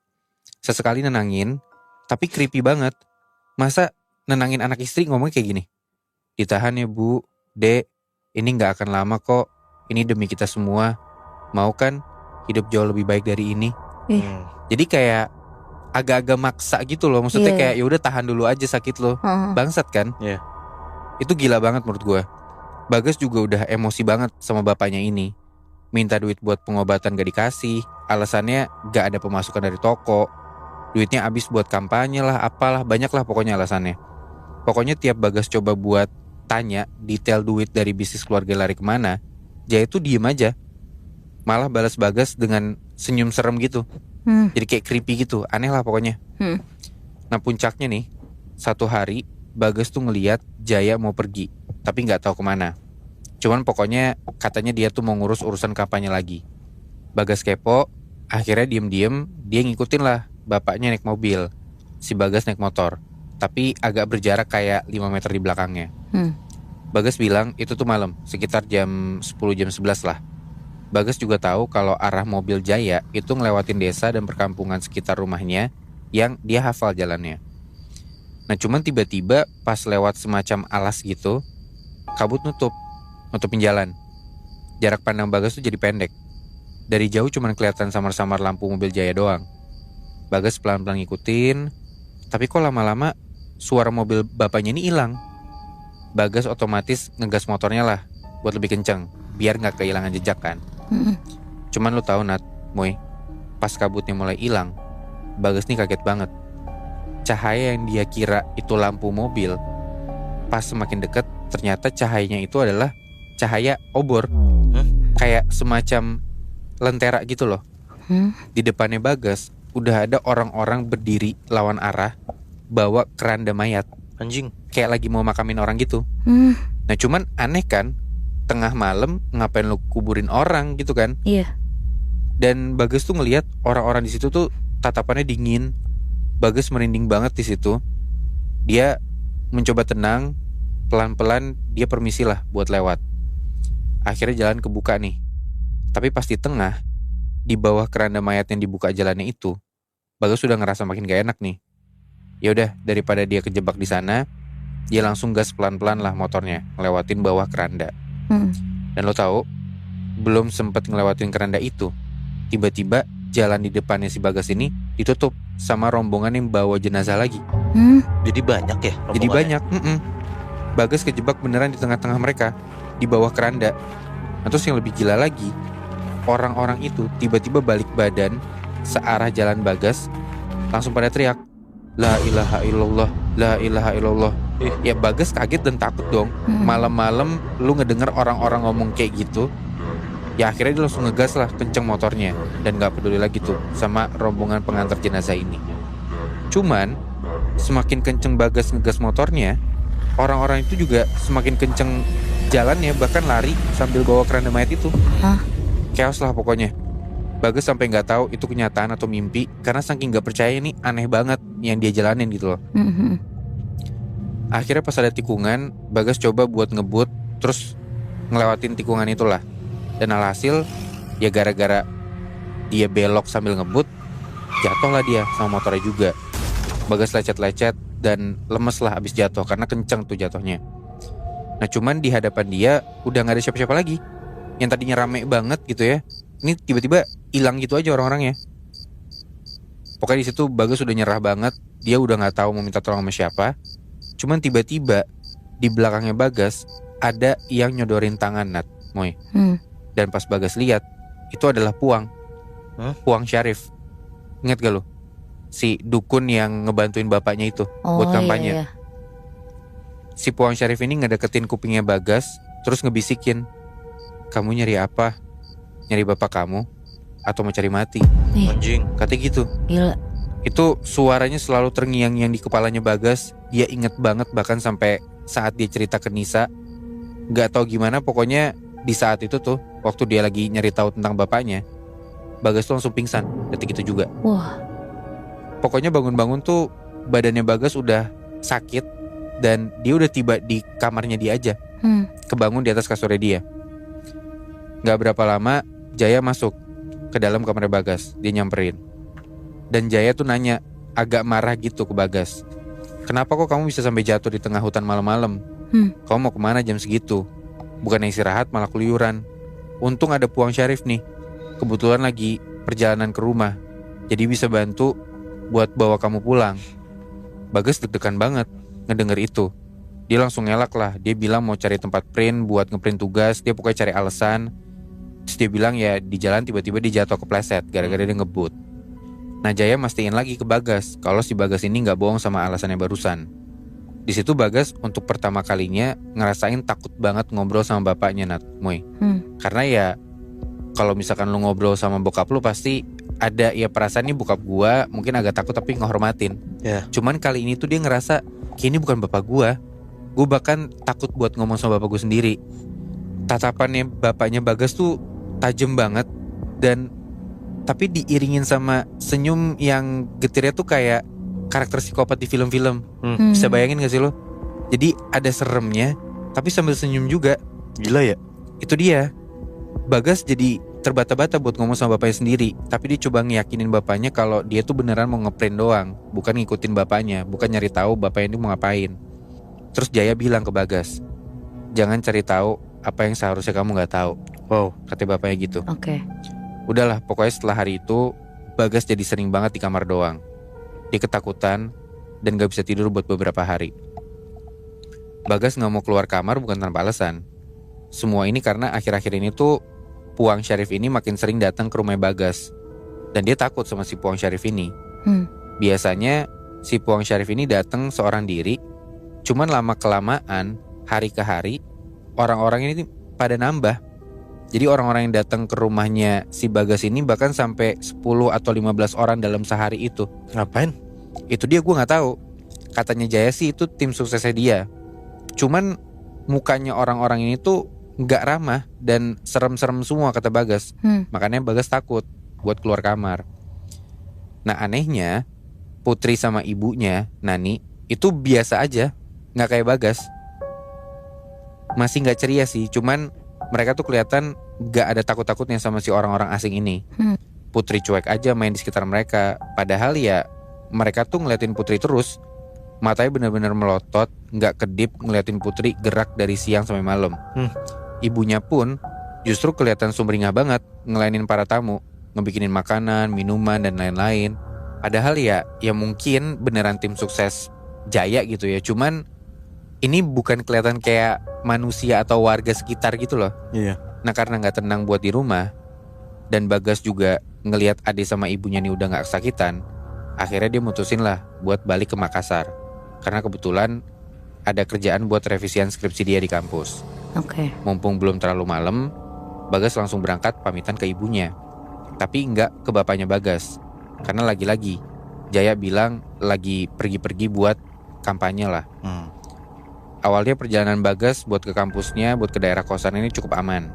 Sesekali nenangin, tapi creepy banget. Masa nenangin anak istri ngomongnya kayak gini, ditahan ya Bu, Dek, ini gak akan lama kok, ini demi kita semua. Mau kan hidup jauh lebih baik dari ini. Jadi kayak agak-agak maksa gitu loh. Maksudnya kayak ya udah tahan dulu aja sakit lo. Bangsat kan? Itu gila banget menurut gue. Bagas juga udah emosi banget sama bapaknya ini. Minta duit buat pengobatan gak dikasih. Alasannya gak ada pemasukan dari toko. Duitnya habis buat kampanye lah, apalah, banyak lah pokoknya alasannya. Pokoknya tiap Bagas coba buat tanya detail duit dari bisnis keluarga lari kemana, Jaya itu diem aja. Malah balas Bagas dengan senyum serem gitu. Jadi kayak creepy gitu, aneh lah pokoknya. Nah puncaknya nih, satu hari Bagas tuh ngeliat Jaya mau pergi, tapi gak tahu kemana. Cuman pokoknya katanya dia tuh mau ngurus urusan kampanye lagi. Bagas kepo, akhirnya diem-diem dia ngikutin lah bapaknya naik mobil. si Bagas naik motor, tapi agak berjarak kayak 5 meter di belakangnya. Bagas bilang itu tuh malam, sekitar jam 10 jam 11 lah. Bagas juga tahu kalau arah mobil Jaya itu ngelewatin desa dan perkampungan sekitar rumahnya yang dia hafal jalannya. Nah cuman tiba-tiba pas lewat semacam alas gitu, kabut nutupin jalan. Jarak pandang Bagas tuh jadi pendek. Dari jauh cuman kelihatan samar-samar lampu mobil Jaya doang. Bagas pelan-pelan ngikutin, tapi kok lama-lama suara mobil bapaknya ini hilang. Bagas otomatis ngegas motornya lah buat lebih kenceng, biar gak kehilangan jejak kan. Cuman lu tahu Nat, Moy, pas kabutnya mulai hilang, Bagas nih kaget banget. Cahaya yang dia kira itu lampu mobil, pas semakin deket ternyata cahayanya itu adalah cahaya obor. Kayak semacam lentera gitu loh. Di depannya Bagas udah ada orang-orang berdiri lawan arah, bawa keranda mayat. Anjing. Kayak lagi mau makamin orang gitu. Nah cuman aneh kan, tengah malam ngapain lu kuburin orang gitu kan? Iya. Dan Bagas tuh ngelihat orang-orang di situ tuh tatapannya dingin. Bagas merinding banget di situ. Dia mencoba tenang, pelan-pelan dia permisi lah buat lewat. Akhirnya jalan kebuka nih. Tapi pas di tengah, di bawah keranda mayat yang dibuka jalannya itu, Bagas sudah ngerasa makin gak enak nih. Ya udah, daripada dia kejebak di sana, dia langsung gas pelan-pelan lah motornya, ngelewatin bawah keranda. Dan lo tahu, belum sempet ngelewatin keranda itu, tiba-tiba jalan di depannya si Bagas ini ditutup sama rombongan yang bawa jenazah lagi. Jadi banyak ya rombongannya? Jadi banyak. Bagas kejebak beneran di tengah-tengah mereka, di bawah keranda. Nah, terus yang lebih gila lagi, orang-orang itu tiba-tiba balik badan searah jalan Bagas, langsung pada teriak, La ilaha illallah, la ilaha illallah. Ya Bagas kaget dan takut dong. Malam-malam lu ngedenger orang-orang ngomong kayak gitu. Ya akhirnya dia langsung ngegas lah kenceng motornya, dan gak peduli lagi tuh sama rombongan pengantar jenazah ini. Cuman semakin kenceng Bagas ngegas motornya, orang-orang itu juga semakin kenceng jalannya, bahkan lari sambil bawa keranda mayat itu. Chaos lah pokoknya. Bagas sampai nggak tahu itu kenyataan atau mimpi, karena saking nggak percaya ini aneh banget yang dia jalanin gitu loh. Akhirnya pas ada tikungan, Bagas coba buat ngebut, terus ngelewatin tikungan itulah. Dan alhasil ya gara-gara dia belok sambil ngebut, jatuhlah dia sama motornya juga. Bagas lecet-lecet dan lemes lah abis jatuh karena kenceng tuh jatuhnya. Nah cuman di hadapan dia udah nggak ada siapa-siapa lagi. Yang tadinya rame banget gitu ya, ini tiba-tiba hilang gitu aja orang-orangnya. Pokoknya di situ Bagas udah nyerah banget. Dia udah nggak tahu mau minta tolong sama siapa. Cuman tiba-tiba di belakangnya Bagas ada yang nyodorin tangan, Nat, Moy. Dan pas Bagas lihat, itu adalah Puang. Puang Syarif. Ingat gak lo? Si dukun yang ngebantuin bapaknya itu buat kampanye. Iya. Si Puang Syarif ini ngedeketin kupingnya Bagas, terus ngebisikin, kamu nyari apa? Nyari bapak kamu? Atau mau cari mati? Anjing. Katanya gitu. Gila. Itu suaranya selalu terngiang-ngiang di kepalanya Bagas. Dia inget banget bahkan sampai saat dia cerita ke Nisa. Gak tahu gimana pokoknya di saat itu tuh, waktu dia lagi nyari tahu tentang bapaknya, Bagas tuh langsung pingsan detik itu juga. Wah. Pokoknya bangun-bangun tuh badannya Bagas udah sakit, dan dia udah tiba di kamarnya dia aja. Kebangun di atas kasurnya dia. Gak berapa lama Jaya masuk ke dalam kamar Bagas. Dia nyamperin. Dan Jaya tuh nanya, agak marah gitu ke Bagas, kenapa kok kamu bisa sampai jatuh di tengah hutan malam-malam? Kamu mau kemana jam segitu? Bukan istirahat malah keluyuran. Untung ada Puang Syarif nih, kebetulan lagi perjalanan ke rumah, jadi bisa bantu buat bawa kamu pulang. Bagas deg-degan banget ngedenger itu. Dia langsung ngelak lah. Dia bilang mau cari tempat print buat ngeprint tugas. Dia pokoknya cari alasan. Terus dia bilang ya di jalan tiba-tiba dia jatuh kepleset gara-gara dia ngebut. Nah Jaya mastiin lagi ke Bagas kalau si Bagas ini gak bohong sama alasannya barusan. Di situ Bagas untuk pertama kalinya ngerasain takut banget ngobrol sama bapaknya, Nat, Moy. Karena ya kalau misalkan lu ngobrol sama bokap lu pasti ada ya perasaan nih bokap gua mungkin agak takut tapi ngehormatin. Cuman kali ini tuh dia ngerasa kayak ini bukan bapak gua. Gue bahkan takut buat ngomong sama bapak gue sendiri. Tatapannya bapaknya Bagas tuh tajam banget, dan tapi diiringin sama senyum yang getirnya tuh kayak karakter psikopat di film-film. Bisa bayangin gak sih lo? Jadi ada seremnya tapi sambil senyum juga. Gila ya? Itu dia. Bagas jadi terbata-bata buat ngomong sama bapaknya sendiri. Tapi dia coba ngeyakinin bapaknya kalau dia tuh beneran mau ngeprint doang, bukan ngikutin bapaknya, bukan nyari tahu bapaknya ini mau ngapain. Terus Jaya bilang ke Bagas, jangan cari tahu apa yang seharusnya kamu gak tahu. Wow. Kata bapaknya gitu. Oke. Udahlah, pokoknya setelah hari itu Bagas jadi sering banget di kamar doang. Dia ketakutan dan gak bisa tidur buat beberapa hari. Bagas gak mau keluar kamar bukan tanpa alasan. Semua ini karena akhir-akhir ini tuh Puang Syarif ini makin sering datang ke rumah Bagas. Dan dia takut sama si Puang Syarif ini. Biasanya si Puang Syarif ini datang seorang diri. Cuman lama-kelamaan, hari ke hari, orang-orang ini pada nambah. Jadi orang-orang yang datang ke rumahnya si Bagas ini bahkan sampai 10 atau 15 orang dalam sehari itu. Ngapain? Itu dia, gue gak tahu. Katanya Jaya sih itu tim suksesnya dia. Cuman mukanya orang-orang ini tuh gak ramah dan serem-serem semua kata Bagas. Makanya Bagas takut buat keluar kamar. Nah anehnya Putri sama ibunya Nani itu biasa aja, gak kayak Bagas. Masih gak ceria sih, cuman mereka tuh kelihatan gak ada takut-takutnya sama si orang-orang asing ini. Putri cuek aja main di sekitar mereka. Padahal ya mereka tuh ngeliatin Putri terus. Matanya benar-benar melotot, gak kedip ngeliatin Putri gerak dari siang sampai malam. Ibunya pun justru kelihatan sumringah banget ngelayanin para tamu, ngebikinin makanan, minuman, dan lain-lain. Padahal ya mungkin beneran tim sukses Jaya gitu ya. Cuman ini bukan kelihatan kayak manusia atau warga sekitar gitu loh. Iya. Nah karena gak tenang buat di rumah, dan Bagas juga ngelihat adik sama ibunya nih udah gak kesakitan, akhirnya dia mutusin lah buat balik ke Makassar. Karena kebetulan ada kerjaan buat revisian skripsi dia di kampus. Oke. Mumpung belum terlalu malam, Bagas langsung berangkat pamitan ke ibunya. Tapi enggak ke bapaknya Bagas. Karena lagi-lagi Jaya bilang lagi pergi-pergi buat kampanye lah. Awalnya perjalanan Bagas buat ke kampusnya, buat ke daerah kosan ini cukup aman.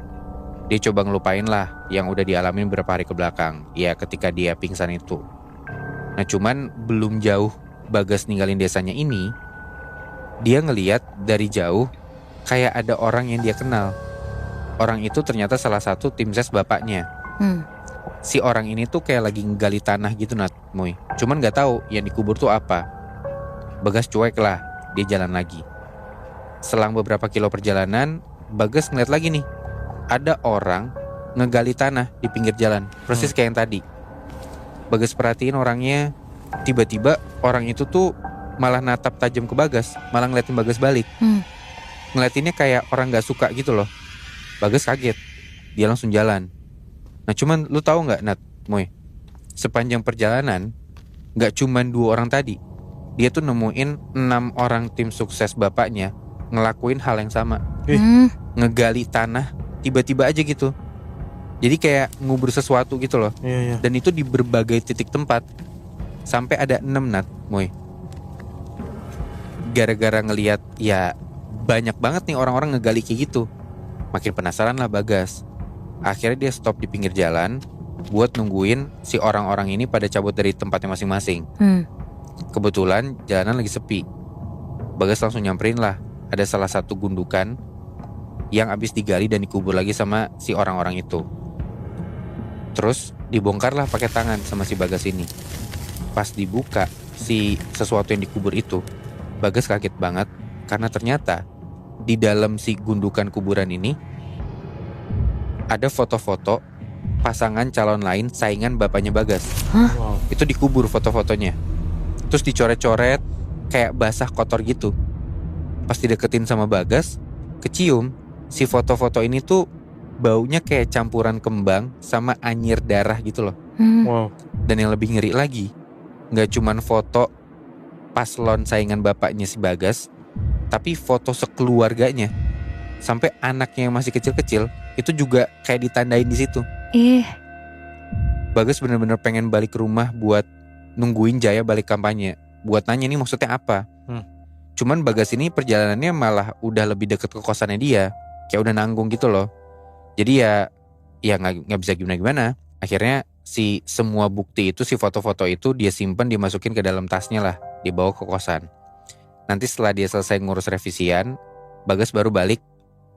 Dia coba ngelupain lah yang udah dialamin beberapa hari ke belakang. Ya ketika dia pingsan itu. Nah cuman belum jauh Bagas ninggalin desanya ini, dia ngeliat dari jauh kayak ada orang yang dia kenal. Orang itu ternyata salah satu tim ses bapaknya. Si orang ini tuh kayak lagi nggali tanah gitu Nat, Moy. Cuman gak tahu yang dikubur tuh apa. Bagas cuek lah, dia jalan lagi. Selang beberapa kilo perjalanan, Bagas ngeliat lagi nih, ada orang ngegali tanah di pinggir jalan, persis kayak yang tadi. Bagas perhatiin orangnya, tiba-tiba orang itu tuh malah natap tajam ke Bagas, malah ngeliatin Bagas balik. Ngeliatinnya kayak orang gak suka gitu loh. Bagas kaget, dia langsung jalan. Nah cuman lu tahu nggak Nat, Moy, sepanjang perjalanan nggak cuman 2 orang tadi, dia tuh nemuin 6 orang tim sukses bapaknya ngelakuin hal yang sama. Ngegali tanah tiba-tiba aja gitu. Jadi kayak ngubur sesuatu gitu loh. Iya. Dan itu di berbagai titik tempat. Sampai ada 6 Nat, Moy. Gara-gara ngelihat ya banyak banget nih orang-orang ngegali kayak gitu, makin penasaran lah Bagas. Akhirnya dia stop di pinggir jalan buat nungguin si orang-orang ini pada cabut dari tempatnya masing-masing. Kebetulan jalanan lagi sepi. Bagas langsung nyamperin lah. Ada salah satu gundukan yang abis digali dan dikubur lagi sama si orang-orang itu. Terus dibongkar lah pakai tangan sama si Bagas ini. Pas dibuka si sesuatu yang dikubur itu, Bagas kaget banget karena ternyata di dalam si gundukan kuburan ini ada foto-foto pasangan calon lain saingan bapaknya Bagas. Wow. Itu dikubur foto-fotonya. Terus dicoret-coret kayak basah kotor gitu. Pas dideketin sama Bagas, kecium si foto-foto ini tuh baunya kayak campuran kembang sama anyir darah gitu loh. Wow. Dan yang lebih ngeri lagi, gak cuman foto paslon saingan bapaknya si Bagas, tapi foto sekeluarganya. Sampai anaknya yang masih kecil-kecil itu juga kayak ditandain di situ. Bagas bener-bener pengen balik ke rumah buat nungguin Jaya balik kampanye, buat nanya nih maksudnya apa. Cuman Bagas ini perjalanannya malah udah lebih deket ke kosannya dia, kayak udah nanggung gitu loh. Jadi ya nggak bisa gimana-gimana. Akhirnya si semua bukti itu, si foto-foto itu dia simpen, dimasukin ke dalam tasnya lah, dibawa ke kosan. Nanti setelah dia selesai ngurus revisian, Bagas baru balik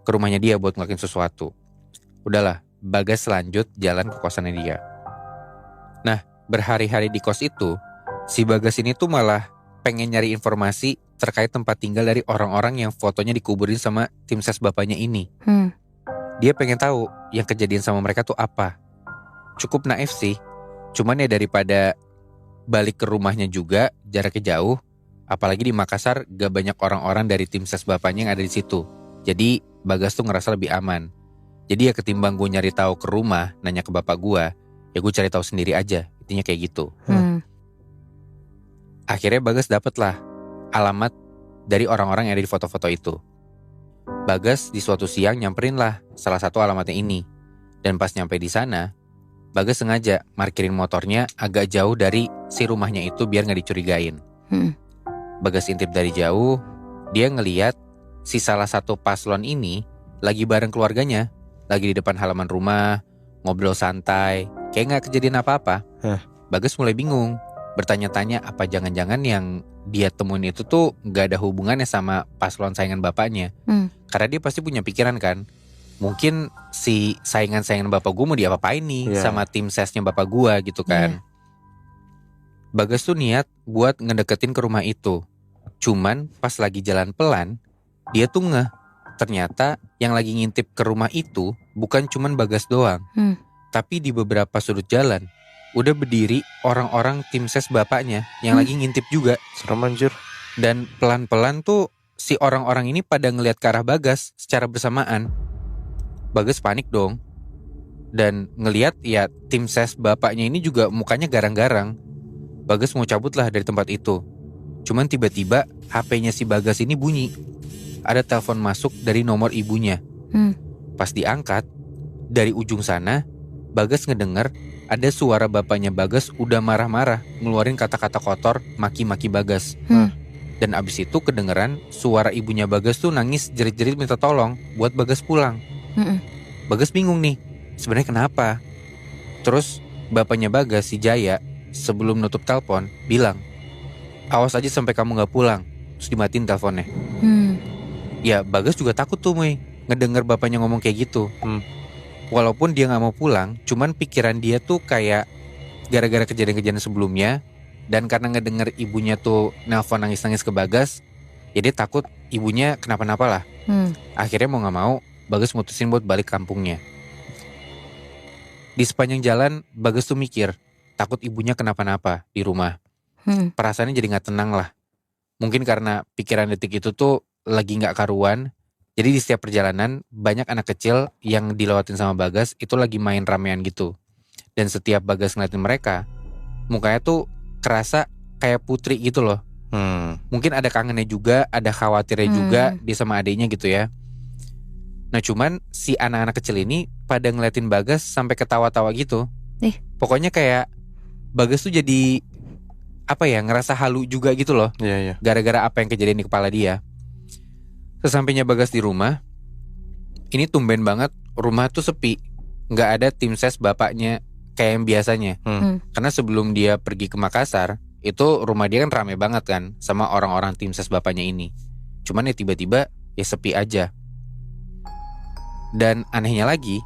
ke rumahnya dia buat ngelakuin sesuatu. Udahlah, Bagas lanjut jalan ke kosannya dia. Nah, berhari-hari di kos itu, si Bagas ini tuh malah pengen nyari informasi terkait tempat tinggal dari orang-orang yang fotonya dikuburin sama tim ses bapaknya ini. Dia pengen tahu yang kejadian sama mereka tuh apa. Cukup naif sih, cuman ya daripada balik ke rumahnya juga jaraknya jauh, apalagi di Makassar gak banyak orang-orang dari tim ses bapaknya yang ada di situ. Jadi Bagas tuh ngerasa lebih aman. Jadi ya ketimbang gue nyari tahu ke rumah, nanya ke bapak gue, ya gue cari tahu sendiri aja. Intinya kayak gitu. Akhirnya Bagas dapet lah alamat dari orang-orang yang ada di foto-foto itu. Bagas di suatu siang nyamperin lah salah satu alamatnya ini. Dan pas nyampe di sana, Bagas sengaja parkirin motornya agak jauh dari si rumahnya itu biar gak dicurigain. Bagas intip dari jauh, dia ngeliat si salah satu paslon ini lagi bareng keluarganya, lagi di depan halaman rumah, ngobrol santai, kayak gak kejadian apa-apa. Bagas mulai bingung, bertanya-tanya apa jangan-jangan yang dia temuin itu tuh gak ada hubungannya sama paslon saingan bapaknya. Karena dia pasti punya pikiran kan, mungkin si saingan-saingan bapak gue mau diapa-apain nih sama tim sesnya bapak gue gitu kan. Bagas tuh niat buat ngedeketin ke rumah itu. Cuman pas lagi jalan pelan, dia tuh ternyata yang lagi ngintip ke rumah itu bukan cuman Bagas doang. Tapi di beberapa sudut jalan udah berdiri orang-orang tim ses bapaknya yang lagi ngintip juga. Serem anjir. Dan pelan-pelan tuh si orang-orang ini pada ngelihat ke arah Bagas secara bersamaan. Bagas panik dong. Dan ngelihat ya tim ses bapaknya ini juga mukanya garang-garang. Bagas mau cabut lah dari tempat itu. Cuman tiba-tiba HP-nya si Bagas ini bunyi. Ada telepon masuk dari nomor ibunya. Pas diangkat, dari ujung sana Bagas ngedenger ada suara bapaknya Bagas udah marah-marah, ngeluarin kata-kata kotor, maki-maki Bagas. Dan abis itu kedengeran suara ibunya Bagas tuh nangis jerit-jerit minta tolong buat Bagas pulang. Bagas bingung nih, sebenarnya kenapa? Terus bapaknya Bagas, si Jaya, sebelum nutup telepon bilang, awas aja sampai kamu gak pulang. Terus dimatiin teleponnya. Ya Bagas juga takut tuh ngedenger bapaknya ngomong kayak gitu. Walaupun dia gak mau pulang, cuman pikiran dia tuh kayak gara-gara kejadian-kejadian sebelumnya, dan karena ngedenger ibunya tuh nelpon nangis-nangis ke Bagas, ya dia takut ibunya kenapa-napa lah. Akhirnya mau gak mau Bagas mutusin buat balik kampungnya. Di sepanjang jalan Bagas tuh mikir, takut ibunya kenapa-napa di rumah. Perasaannya jadi gak tenang lah. Mungkin karena pikiran detik itu tuh lagi gak karuan. Jadi di setiap perjalanan banyak anak kecil yang dilewatin sama Bagas itu lagi main ramean gitu. Dan setiap Bagas ngeliatin mereka, mukanya tuh kerasa kayak Putri gitu loh. Mungkin ada kangennya juga, ada khawatirnya juga dia sama adiknya gitu ya. Nah cuman si anak-anak kecil ini pada ngeliatin Bagas sampai ketawa-tawa gitu. Pokoknya kayak Bagas tuh jadi ngerasa halu juga gitu loh. Gara-gara apa yang kejadian di kepala dia. Sesampainya Bagas di rumah, ini tumben banget rumah tuh sepi. Gak ada tim ses bapaknya kayak yang biasanya. Karena sebelum dia pergi ke Makassar, itu rumah dia kan rame banget kan sama orang-orang tim ses bapaknya ini. Cuman ya tiba-tiba ya sepi aja. Dan anehnya lagi,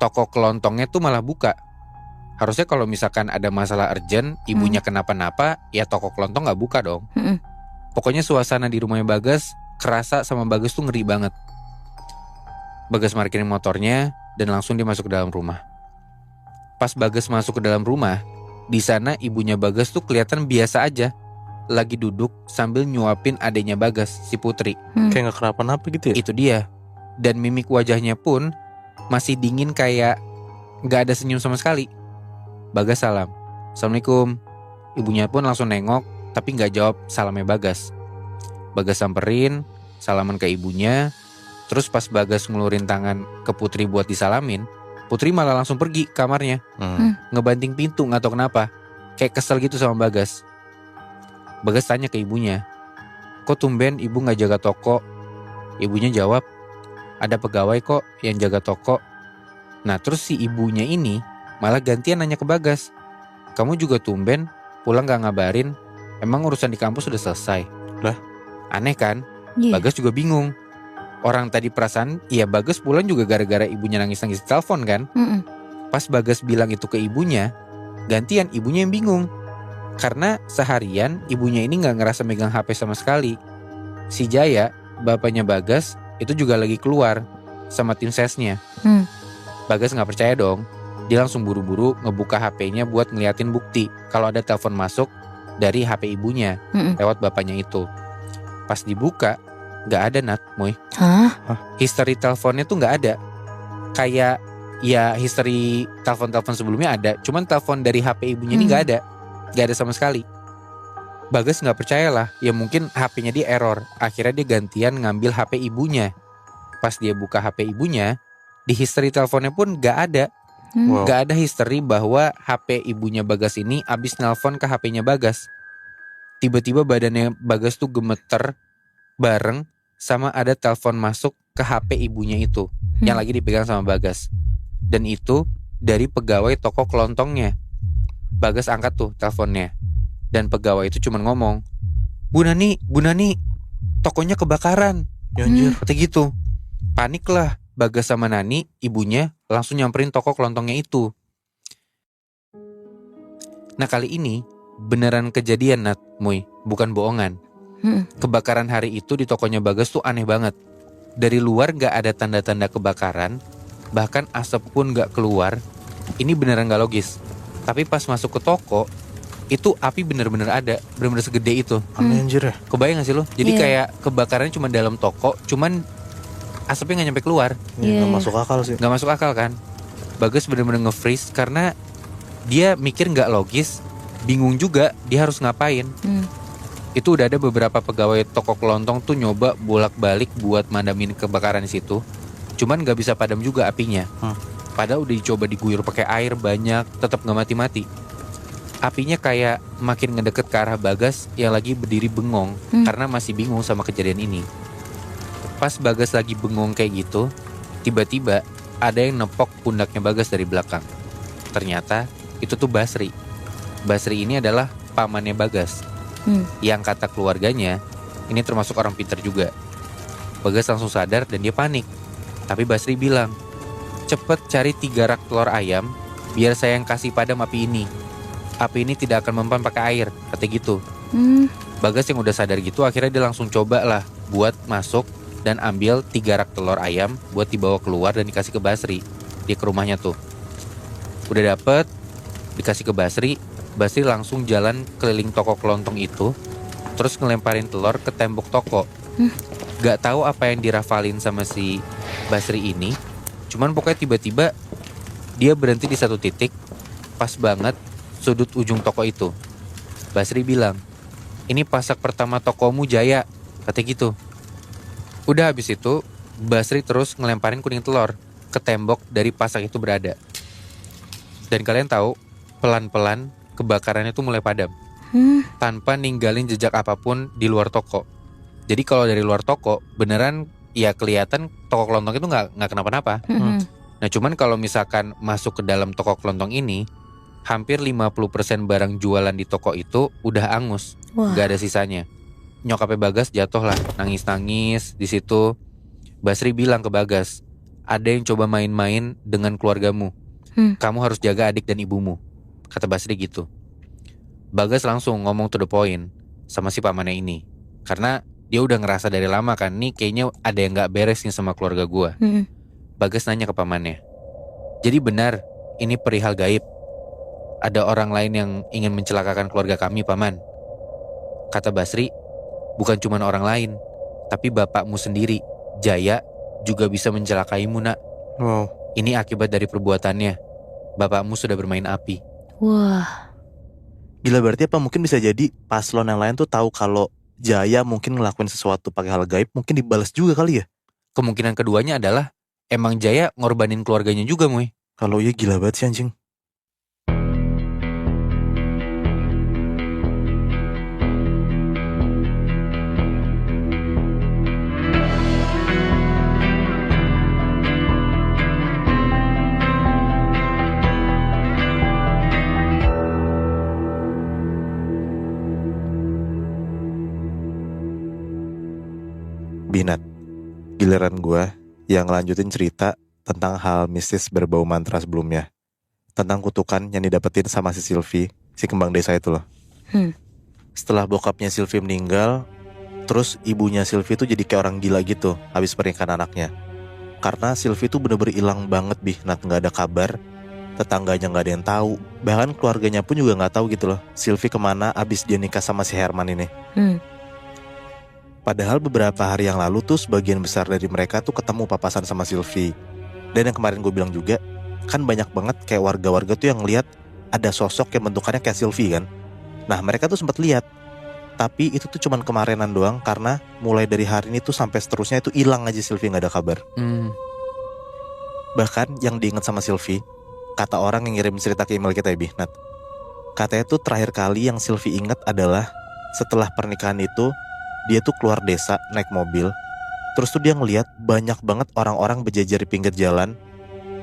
toko kelontongnya tuh malah buka. Harusnya kalau misalkan ada masalah urgent, ibunya kenapa-napa, ya toko kelontong gak buka dong. Pokoknya suasana di rumahnya Bagas kerasa sama Bagas tuh ngeri banget. Bagas parkirin motornya dan langsung dia masuk ke dalam rumah. Pas Bagas masuk ke dalam rumah, di sana ibunya Bagas tuh kelihatan biasa aja, lagi duduk sambil nyuapin adiknya Bagas, si Putri. Kayak gak kenapa-napa gitu ya? Itu dia. Dan mimik wajahnya pun masih dingin kayak gak ada senyum sama sekali. Bagas salam, Assalamualaikum. Ibunya pun langsung nengok tapi gak jawab salamnya Bagas. Bagas samperin, salaman ke ibunya. Terus pas Bagas ngelurin tangan ke Putri buat disalamin, Putri malah langsung pergi kamarnya. Ngebanting pintu gak tau kenapa. Kayak kesel gitu sama Bagas. Bagas tanya ke ibunya, kok tumben ibu gak jaga toko? Ibunya jawab, ada pegawai kok yang jaga toko. Nah terus si ibunya ini malah gantian nanya ke Bagas. Kamu juga tumben, pulang gak ngabarin, emang urusan di kampus sudah selesai? Lah? Aneh kan? Iya. Bagas juga bingung. Orang tadi perasaan, ya Bagas pulang juga gara-gara ibunya nangis-nangis di telepon kan? Mm-mm. Pas Bagas bilang itu ke ibunya, gantian ibunya yang bingung. Karena seharian ibunya ini gak ngerasa megang HP sama sekali. Si Jaya, bapaknya Bagas, itu juga lagi keluar sama tim sesnya. Bagas gak percaya dong. Dia langsung buru-buru ngebuka HP-nya buat ngeliatin bukti kalau ada telepon masuk dari HP ibunya lewat bapaknya itu. Pas dibuka, gak ada Nat, Moy. Hah? History teleponnya tuh gak ada. Kayak ya history telepon-telepon sebelumnya ada, cuman telepon dari HP ibunya ini gak ada. Gak ada sama sekali. Bagas gak percaya lah, ya mungkin HP-nya dia error. Akhirnya dia gantian ngambil HP ibunya. Pas dia buka HP ibunya, di history teleponnya pun gak ada. Wow. Gak ada history bahwa HP ibunya Bagas ini abis nelpon ke HP-nya Bagas. Tiba-tiba badannya Bagas tuh gemeter bareng sama ada telepon masuk ke HP ibunya itu yang lagi dipegang sama Bagas. Dan itu dari pegawai toko kelontongnya. Bagas angkat tuh teleponnya. Dan pegawai itu cuma ngomong, Bu Nani, tokonya kebakaran. Ya anjir. Kata gitu. Panik lah Bagas sama Nani, ibunya langsung nyamperin toko kelontongnya itu. Nah kali ini beneran kejadian Nat, Moy, bukan bohongan. Kebakaran hari itu di tokonya Bagas tuh aneh banget. Dari luar gak ada tanda-tanda kebakaran, bahkan asap pun gak keluar. Ini beneran gak logis. Tapi pas masuk ke toko, itu api bener-bener ada, bener-bener segede itu. Aneh anjir ya. Kebayang gak sih lo? Jadi Iya. kayak kebakarannya cuma dalam toko, cuman asapnya gak nyampe keluar. Ya, Iya. gak masuk akal sih. Gak masuk akal kan? Bagas bener-bener nge-freeze karena dia mikir gak logis, bingung juga dia harus ngapain. Itu udah ada beberapa pegawai toko kelontong tuh nyoba bolak-balik buat madamin kebakaran di situ. Cuman gak bisa padam juga apinya. Padahal udah dicoba diguyur pakai air banyak, tetap gak mati-mati. Apinya kayak makin ngedeket ke arah Bagas yang lagi berdiri bengong karena masih bingung sama kejadian ini. Pas Bagas lagi bengong kayak gitu, tiba-tiba ada yang nepok pundaknya Bagas dari belakang. Ternyata itu tuh Basri. Basri ini adalah pamannya Bagas. Yang kata keluarganya, ini termasuk orang pintar juga. Bagas langsung sadar dan dia panik. Tapi Basri bilang, cepet cari 3 rak telur ayam, biar saya yang kasih padam api ini. Api ini tidak akan mempan pakai air, kata gitu. Bagas yang udah sadar gitu akhirnya dia langsung coba lah buat masuk dan ambil 3 rak telur ayam buat dibawa keluar dan dikasih ke Basri. Dia ke rumahnya tuh. Udah dapet, dikasih ke Basri. Basri langsung jalan keliling toko kelontong itu, terus ngelemparin telur ke tembok toko. Gak tahu apa yang dirafalin sama si Basri ini. Cuman pokoknya tiba-tiba dia berhenti di satu titik, pas banget sudut ujung toko itu. Basri bilang, ini pasak pertama tokomu Jaya, kata gitu. Udah habis itu, Basri terus ngelemparin kuning telur ke tembok dari pasak itu berada. Dan kalian tahu, pelan-pelan kebakarannya tuh mulai padam. Tanpa ninggalin jejak apapun di luar toko. Jadi kalau dari luar toko, beneran ya kelihatan toko kelontong itu nggak kenapa-napa. Nah cuman kalau misalkan masuk ke dalam toko kelontong ini, hampir 50% barang jualan di toko itu udah angus. Wah. Gak ada sisanya. Nyokapnya Bagas jatuh lah, nangis-nangis di situ. Basri bilang ke Bagas, ada yang coba main-main dengan keluargamu. Kamu harus jaga adik dan ibumu, kata Basri gitu. Bagas langsung ngomong to the point sama si pamannya ini. Karena dia udah ngerasa dari lama kan, nih kayaknya ada yang gak beres nih sama keluarga gua. Bagas nanya ke pamannya, jadi benar ini perihal gaib? Ada orang lain yang ingin mencelakakan keluarga kami, paman? Kata Basri, bukan cuma orang lain, tapi bapakmu sendiri, Jaya, juga bisa mencelakaimu, nak. Wow. Ini akibat dari perbuatannya. Bapakmu sudah bermain api. Wah. Gila, berarti apa mungkin bisa jadi paslon yang lain tuh tahu kalau Jaya mungkin ngelakuin sesuatu pakai hal gaib, mungkin dibalas juga kali ya? Kemungkinan keduanya adalah emang Jaya ngorbanin keluarganya juga, Moy. Kalau iya gila banget sih anjing. giliran gue yang ngelanjutin cerita tentang hal mistis berbau mantra sebelumnya. Tentang kutukan yang didapetin sama si Sylvie, si kembang desa itu loh. Setelah bokapnya Sylvie meninggal, terus ibunya Sylvie tuh jadi kayak orang gila gitu habis pernikahan anaknya. Karena Sylvie tuh bener-bener hilang banget Nat, gak ada kabar. Tetangganya gak ada yang tahu. Bahkan keluarganya pun juga gak tahu gitu loh Sylvie kemana abis dia nikah sama si Herman ini. Padahal beberapa hari yang lalu tuh sebagian besar dari mereka tuh ketemu papasan sama Sylvie. Dan yang kemarin gue bilang juga, kan banyak banget kayak warga-warga tuh yang lihat ada sosok yang bentukannya kayak Sylvie kan. Nah mereka tuh sempat lihat, tapi itu tuh cuman kemarinan doang. Karena mulai dari hari ini tuh sampai seterusnya itu hilang aja Sylvie, gak ada kabar. Bahkan yang diingat sama Sylvie, kata orang yang ngirim cerita ke email kita ya Nat, katanya tuh terakhir kali yang Sylvie ingat adalah setelah pernikahan itu dia tuh keluar desa naik mobil. Terus tuh dia ngeliat banyak banget orang-orang berjejer di pinggir jalan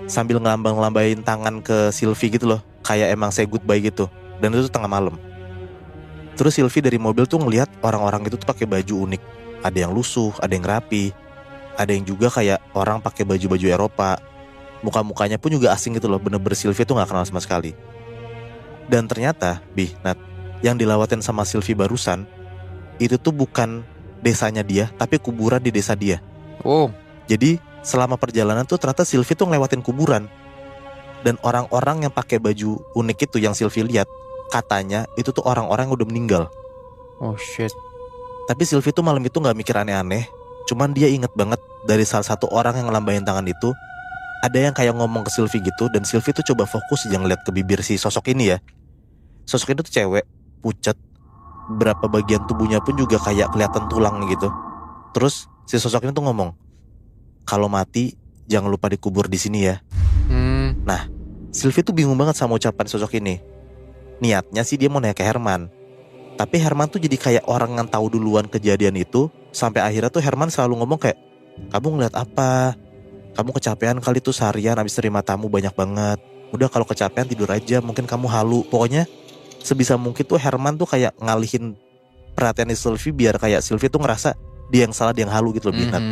sambil ngelambang-lambain tangan ke Sylvie gitu loh, kayak emang say goodbye gitu. Dan itu tuh tengah malam. Terus Sylvie dari mobil tuh ngeliat orang-orang itu tuh pakai baju unik. Ada yang lusuh, ada yang rapi, ada yang juga kayak orang pakai baju-baju Eropa. Muka-mukanya pun juga asing gitu loh, bener-bener Sylvie tuh gak kenal sama sekali. Dan ternyata Nat, yang dilawatin sama Sylvie barusan itu tuh bukan desanya dia, tapi kuburan di desa dia. Jadi selama perjalanan tuh ternyata Sylvie tuh ngelewatin kuburan. Dan orang-orang yang pakai baju unik itu yang Sylvie lihat, katanya itu tuh orang-orang yang udah meninggal. Oh shit. Tapi Sylvie tuh malam itu gak mikir aneh-aneh. Cuman dia inget banget dari salah satu orang yang ngelambain tangan itu, ada yang kayak ngomong ke Sylvie gitu. Dan Sylvie tuh coba fokus aja ngeliat ke bibir si sosok ini ya. Sosok ini tuh cewek, pucet, berapa bagian tubuhnya pun juga kayak kelihatan tulang gitu. Terus si sosok ini tuh ngomong, kalau mati jangan lupa dikubur di sini ya. Nah, Sylvie tuh bingung banget sama ucapan sosok ini. Niatnya sih dia mau nanya ke Herman, tapi Herman tuh jadi kayak orang yang tahu duluan kejadian itu. Sampai akhirnya tuh Herman selalu ngomong kayak, kamu ngeliat apa? Kamu kecapean kali tuh seharian abis terima tamu banyak banget. Udah kalau kecapean tidur aja, mungkin kamu halu. Pokoknya sebisa mungkin tuh Herman tuh kayak ngalihin perhatian di Sylvie biar kayak Sylvie tuh ngerasa dia yang salah, dia yang halu gitu loh Nat.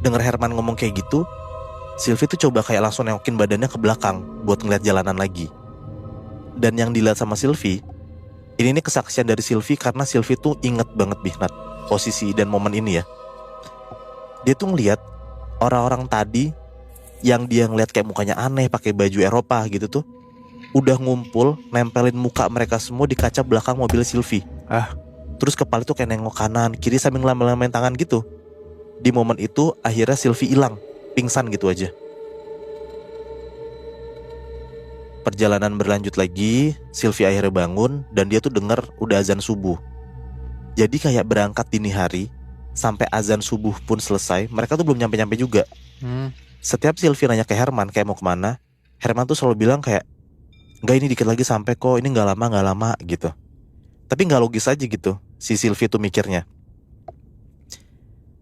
Dengar Herman ngomong kayak gitu, Sylvie tuh coba kayak langsung nengokin badannya ke belakang buat ngeliat jalanan lagi. Dan yang dilihat sama Sylvie, ini kesaksian dari Sylvie karena Sylvie tuh inget banget Nat, posisi dan momen ini ya. Dia tuh ngeliat orang-orang tadi yang dia ngeliat kayak mukanya aneh pakai baju Eropa gitu tuh udah ngumpul nempelin muka mereka semua di kaca belakang mobil Sylvie. Terus kepala tuh kayak nengok kanan kiri sambil ngelambai-lambain tangan gitu. Di momen itu akhirnya Sylvie hilang, pingsan gitu aja. Perjalanan berlanjut lagi, Sylvie akhirnya bangun dan dia tuh denger udah azan subuh. Jadi kayak berangkat dini hari, sampai azan subuh pun selesai, mereka tuh belum nyampe-nyampe juga. Setiap Sylvie nanya ke Herman kayak mau kemana, Herman tuh selalu bilang kayak, enggak, ini dikit lagi sampai kok, ini gak lama gitu. Tapi gak logis aja gitu si Sylvie tuh mikirnya.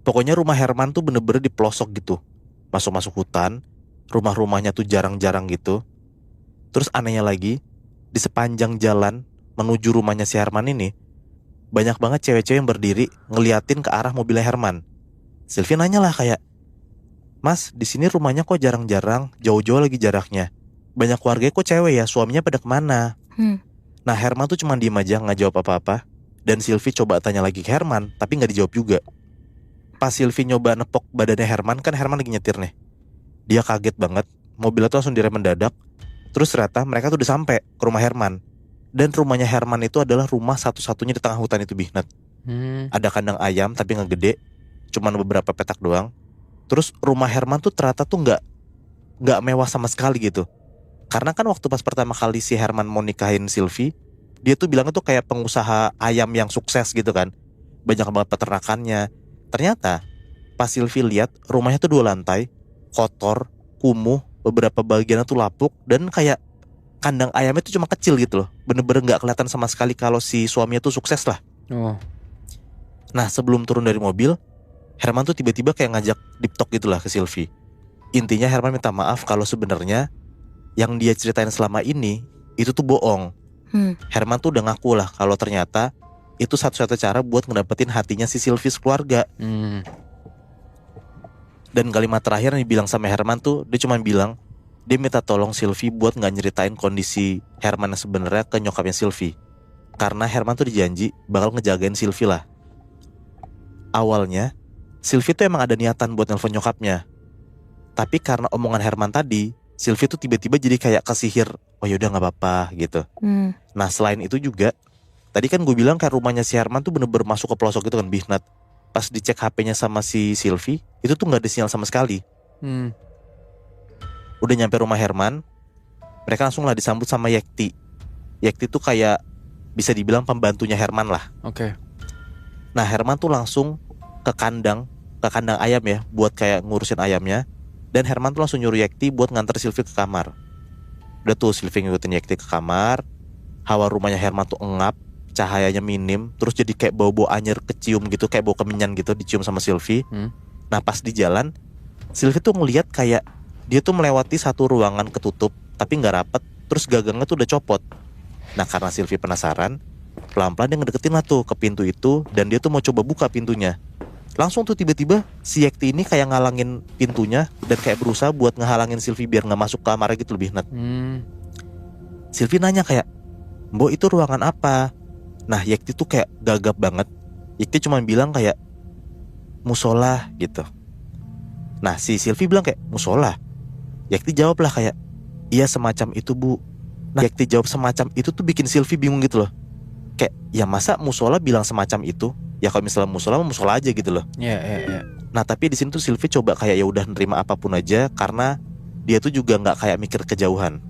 Pokoknya rumah Herman tuh bener-bener di pelosok gitu, masuk-masuk hutan. Rumah-rumahnya tuh jarang-jarang gitu. Terus anehnya lagi, di sepanjang jalan menuju rumahnya si Herman ini, banyak banget cewek-cewek yang berdiri ngeliatin ke arah mobilnya Herman. Sylvie nanya lah kayak, Mas, di sini rumahnya kok jarang-jarang, jauh-jauh lagi jaraknya. Banyak keluarganya kok cewek ya, suaminya pada kemana? Nah Herman tuh cuma diem aja, gak jawab apa-apa. Dan Sylvie coba tanya lagi ke Herman, tapi gak dijawab juga. Pas Sylvie nyoba nepok badannya Herman, kan Herman lagi nyetir nih. Dia kaget banget, mobilnya tuh langsung direm mendadak. Terus ternyata mereka tuh udah sampai ke rumah Herman. Dan rumahnya Herman itu adalah rumah satu-satunya di tengah hutan itu Nat. Ada kandang ayam tapi gak gede, cuman beberapa petak doang. Terus rumah Herman tuh ternyata tuh gak mewah sama sekali gitu. Karena kan waktu pas pertama kali si Herman mau nikahin Sylvie, dia tuh bilangnya tuh kayak pengusaha ayam yang sukses gitu kan. Banyak banget peternakannya. Ternyata pas Sylvie lihat rumahnya tuh 2 lantai, kotor, kumuh, beberapa bagiannya tuh lapuk. Dan kayak kandang ayamnya tuh cuma kecil gitu loh. Bener-bener gak kelihatan sama sekali kalau si suaminya tuh sukses lah. Nah sebelum turun dari mobil, Herman tuh tiba-tiba kayak ngajak deep talk gitu lah ke Sylvie. Intinya Herman minta maaf kalau sebenarnya yang dia ceritain selama ini itu tuh bohong. Herman tuh udah ngaku lah kalau ternyata itu satu-satunya cara buat ngedapetin hatinya si Sylvie sekeluarga. Dan kalimat terakhir yang dibilang sama Herman tuh, dia cuma bilang dia minta tolong Sylvie buat nggak nyeritain kondisi Herman yang sebenarnya ke nyokapnya Sylvie, karena Herman tuh dijanji bakal ngejagain Sylvie lah. Awalnya Sylvie tuh emang ada niatan buat nelfon nyokapnya, tapi karena omongan Herman tadi, Sylvie tuh tiba-tiba jadi kayak kesihir, oh yaudah nggak apa-apa gitu. Nah selain itu juga, tadi kan gue bilang kayak rumahnya si Herman tuh bener-bener masuk ke pelosok gitu kan, Bihnat. Pas dicek HP-nya sama si Sylvie, itu tuh gak ada sinyal sama sekali. Udah nyampe rumah Herman, mereka langsung lah disambut sama Yekti. Yekti tuh kayak bisa dibilang pembantunya Herman lah. Oke. Nah Herman tuh langsung ke kandang ayam ya, buat kayak ngurusin ayamnya. Dan Herman tuh langsung nyuruh Yekti buat nganter Sylvie ke kamar. Udah tuh Sylvie ngikutin Yekti ke kamar. Hawa rumahnya Herman tuh engap, cahayanya minim, terus jadi kayak bau-bau anyer kecium gitu, kayak bau kemenyan gitu dicium sama Sylvie. Nah pas di jalan, Sylvie tuh ngeliat kayak dia tuh melewati satu ruangan ketutup tapi nggak rapet, terus gagangnya tuh udah copot. Nah karena Sylvie penasaran, pelan-pelan dia ngedeketin lah tuh ke pintu itu, dan dia tuh mau coba buka pintunya. Langsung tuh tiba-tiba si Yekti ini kayak ngalangin pintunya dan kayak berusaha buat ngehalangin Sylvie biar nggak masuk kamarnya gitu lebih net. Sylvie nanya kayak, "Mbok itu ruangan apa?" Nah Yekti tuh kayak gagap banget. Yekti cuma bilang kayak musola gitu. Nah si Sylvie bilang kayak musola. Yekti jawab lah kayak, iya semacam itu bu. Nah Yekti jawab semacam itu tuh bikin Sylvie bingung gitu loh. Kayak ya masa musola bilang semacam itu? Ya kalau misalnya musola aja gitu loh. Iya. Nah tapi di sini tuh Sylvie coba kayak ya udah nerima apapun aja, karena dia tuh juga nggak kayak mikir kejauhan.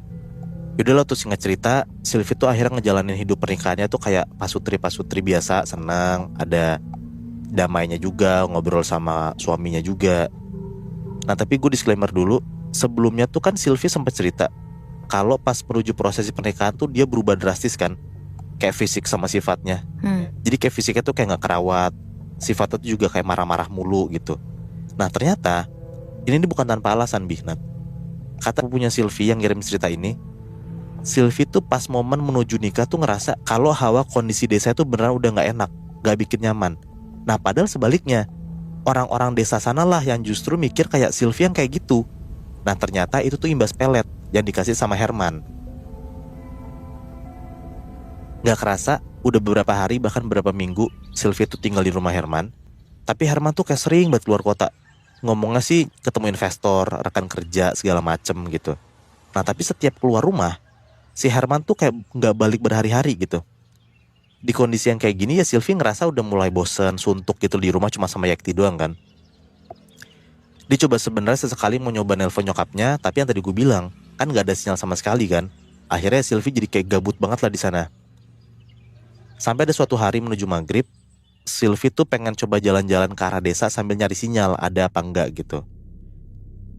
Yaudah lah tuh singkat cerita, Sylvie tuh akhirnya ngejalanin hidup pernikahannya tuh kayak pasutri biasa, senang, ada damainya juga, ngobrol sama suaminya juga. Nah tapi gue disclaimer dulu, sebelumnya tuh kan Sylvie sempat cerita kalau pas menuju prosesi pernikahan tuh dia berubah drastis kan, kayak fisik sama sifatnya. Jadi kayak fisiknya tuh kayak gak kerawat, sifatnya tuh juga kayak marah-marah mulu gitu. Nah ternyata ini bukan tanpa alasan, Bihnat. Kata punya Sylvie yang ngirim cerita ini, Sylvie tuh pas momen menuju nikah tuh ngerasa kalau hawa kondisi desa itu beneran udah gak enak, gak bikin nyaman. Nah padahal sebaliknya, orang-orang desa sana lah yang justru mikir kayak Sylvie yang kayak gitu. Nah ternyata itu tuh imbas pelet yang dikasih sama Herman. Gak kerasa, udah beberapa hari bahkan beberapa minggu Sylvie tuh tinggal di rumah Herman. Tapi Herman tuh kayak sering banget keluar kota. Ngomongnya sih ketemu investor, rekan kerja, segala macem gitu. Nah tapi setiap keluar rumah, si Herman tuh kayak gak balik berhari-hari gitu. Di kondisi yang kayak gini ya Sylvie ngerasa udah mulai bosen, suntuk gitu di rumah cuma sama Yekti doang kan. Dia coba sebenarnya sesekali mau nyoba nelpon nyokapnya, tapi yang tadi gue bilang kan gak ada sinyal sama sekali kan. Akhirnya Sylvie jadi kayak gabut banget lah di sana. Sampai ada suatu hari menuju maghrib, Sylvie tuh pengen coba jalan-jalan ke arah desa sambil nyari sinyal ada apa enggak gitu.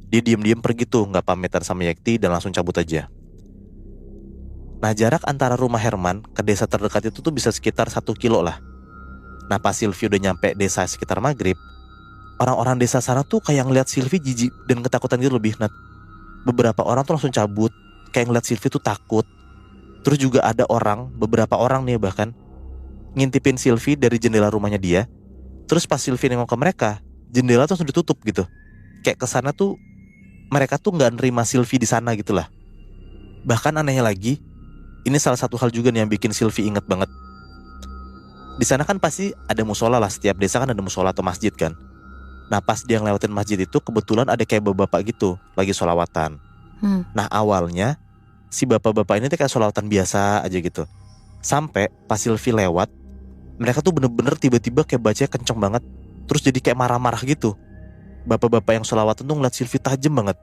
Dia diem-diem pergi tuh, gak pamitan sama Yekti dan langsung cabut aja. Nah jarak antara rumah Herman ke desa terdekat itu tuh bisa sekitar 1 kilo lah. Nah pas Sylvie udah nyampe desa sekitar maghrib, orang-orang desa sana tuh kayak ngeliat Sylvie jijik dan ketakutan gitu lebih Nat. Beberapa orang tuh langsung cabut, kayak ngeliat Sylvie tuh takut. Terus juga ada beberapa orang nih bahkan ngintipin Sylvie dari jendela rumahnya dia. Terus pas Sylvie nengok ke mereka, jendela tuh langsung ditutup gitu. Kayak kesana tuh mereka tuh gak nerima Sylvie di sana gitu lah. Bahkan anehnya lagi, ini salah satu hal juga nih yang bikin Sylvie inget banget. Di sana kan pasti ada musola lah, setiap desa kan ada musola atau masjid kan. Nah pas dia ngelewatin masjid itu kebetulan ada kayak bapak-bapak gitu lagi sholawatan. Nah awalnya si bapak-bapak ini tuh kayak sholawatan biasa aja gitu. Sampai pas Sylvie lewat, mereka tuh bener-bener tiba-tiba kayak bacanya kenceng banget, terus jadi kayak marah-marah gitu. Bapak-bapak yang sholawatan tuh ngeliat Sylvie tajam banget.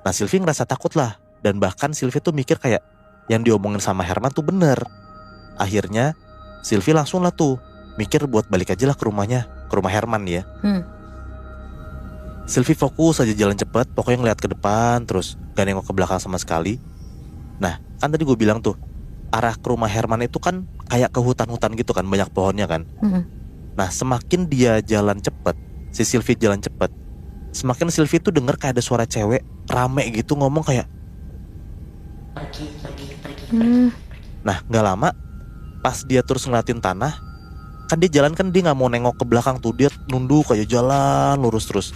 Nah Sylvie ngerasa takut lah. Dan bahkan Sylvie tuh mikir kayak yang diomongin sama Herman tuh bener. Akhirnya Sylvie langsung lah tuh mikir buat balik aja lah ke rumahnya, ke rumah Herman ya. Sylvie fokus aja jalan cepet, pokoknya ngeliat ke depan terus, gak nengok ke belakang sama sekali. Nah kan tadi gue bilang tuh, arah ke rumah Herman itu kan kayak ke hutan-hutan gitu kan, banyak pohonnya kan. Nah semakin dia jalan cepet, si Sylvie jalan cepet, semakin Sylvie tuh denger kayak ada suara cewek rame gitu ngomong kayak Nah gak lama pas dia terus ngeliatin tanah, kan dia jalan kan dia gak mau nengok ke belakang tuh, dia nunduk kayak jalan lurus terus.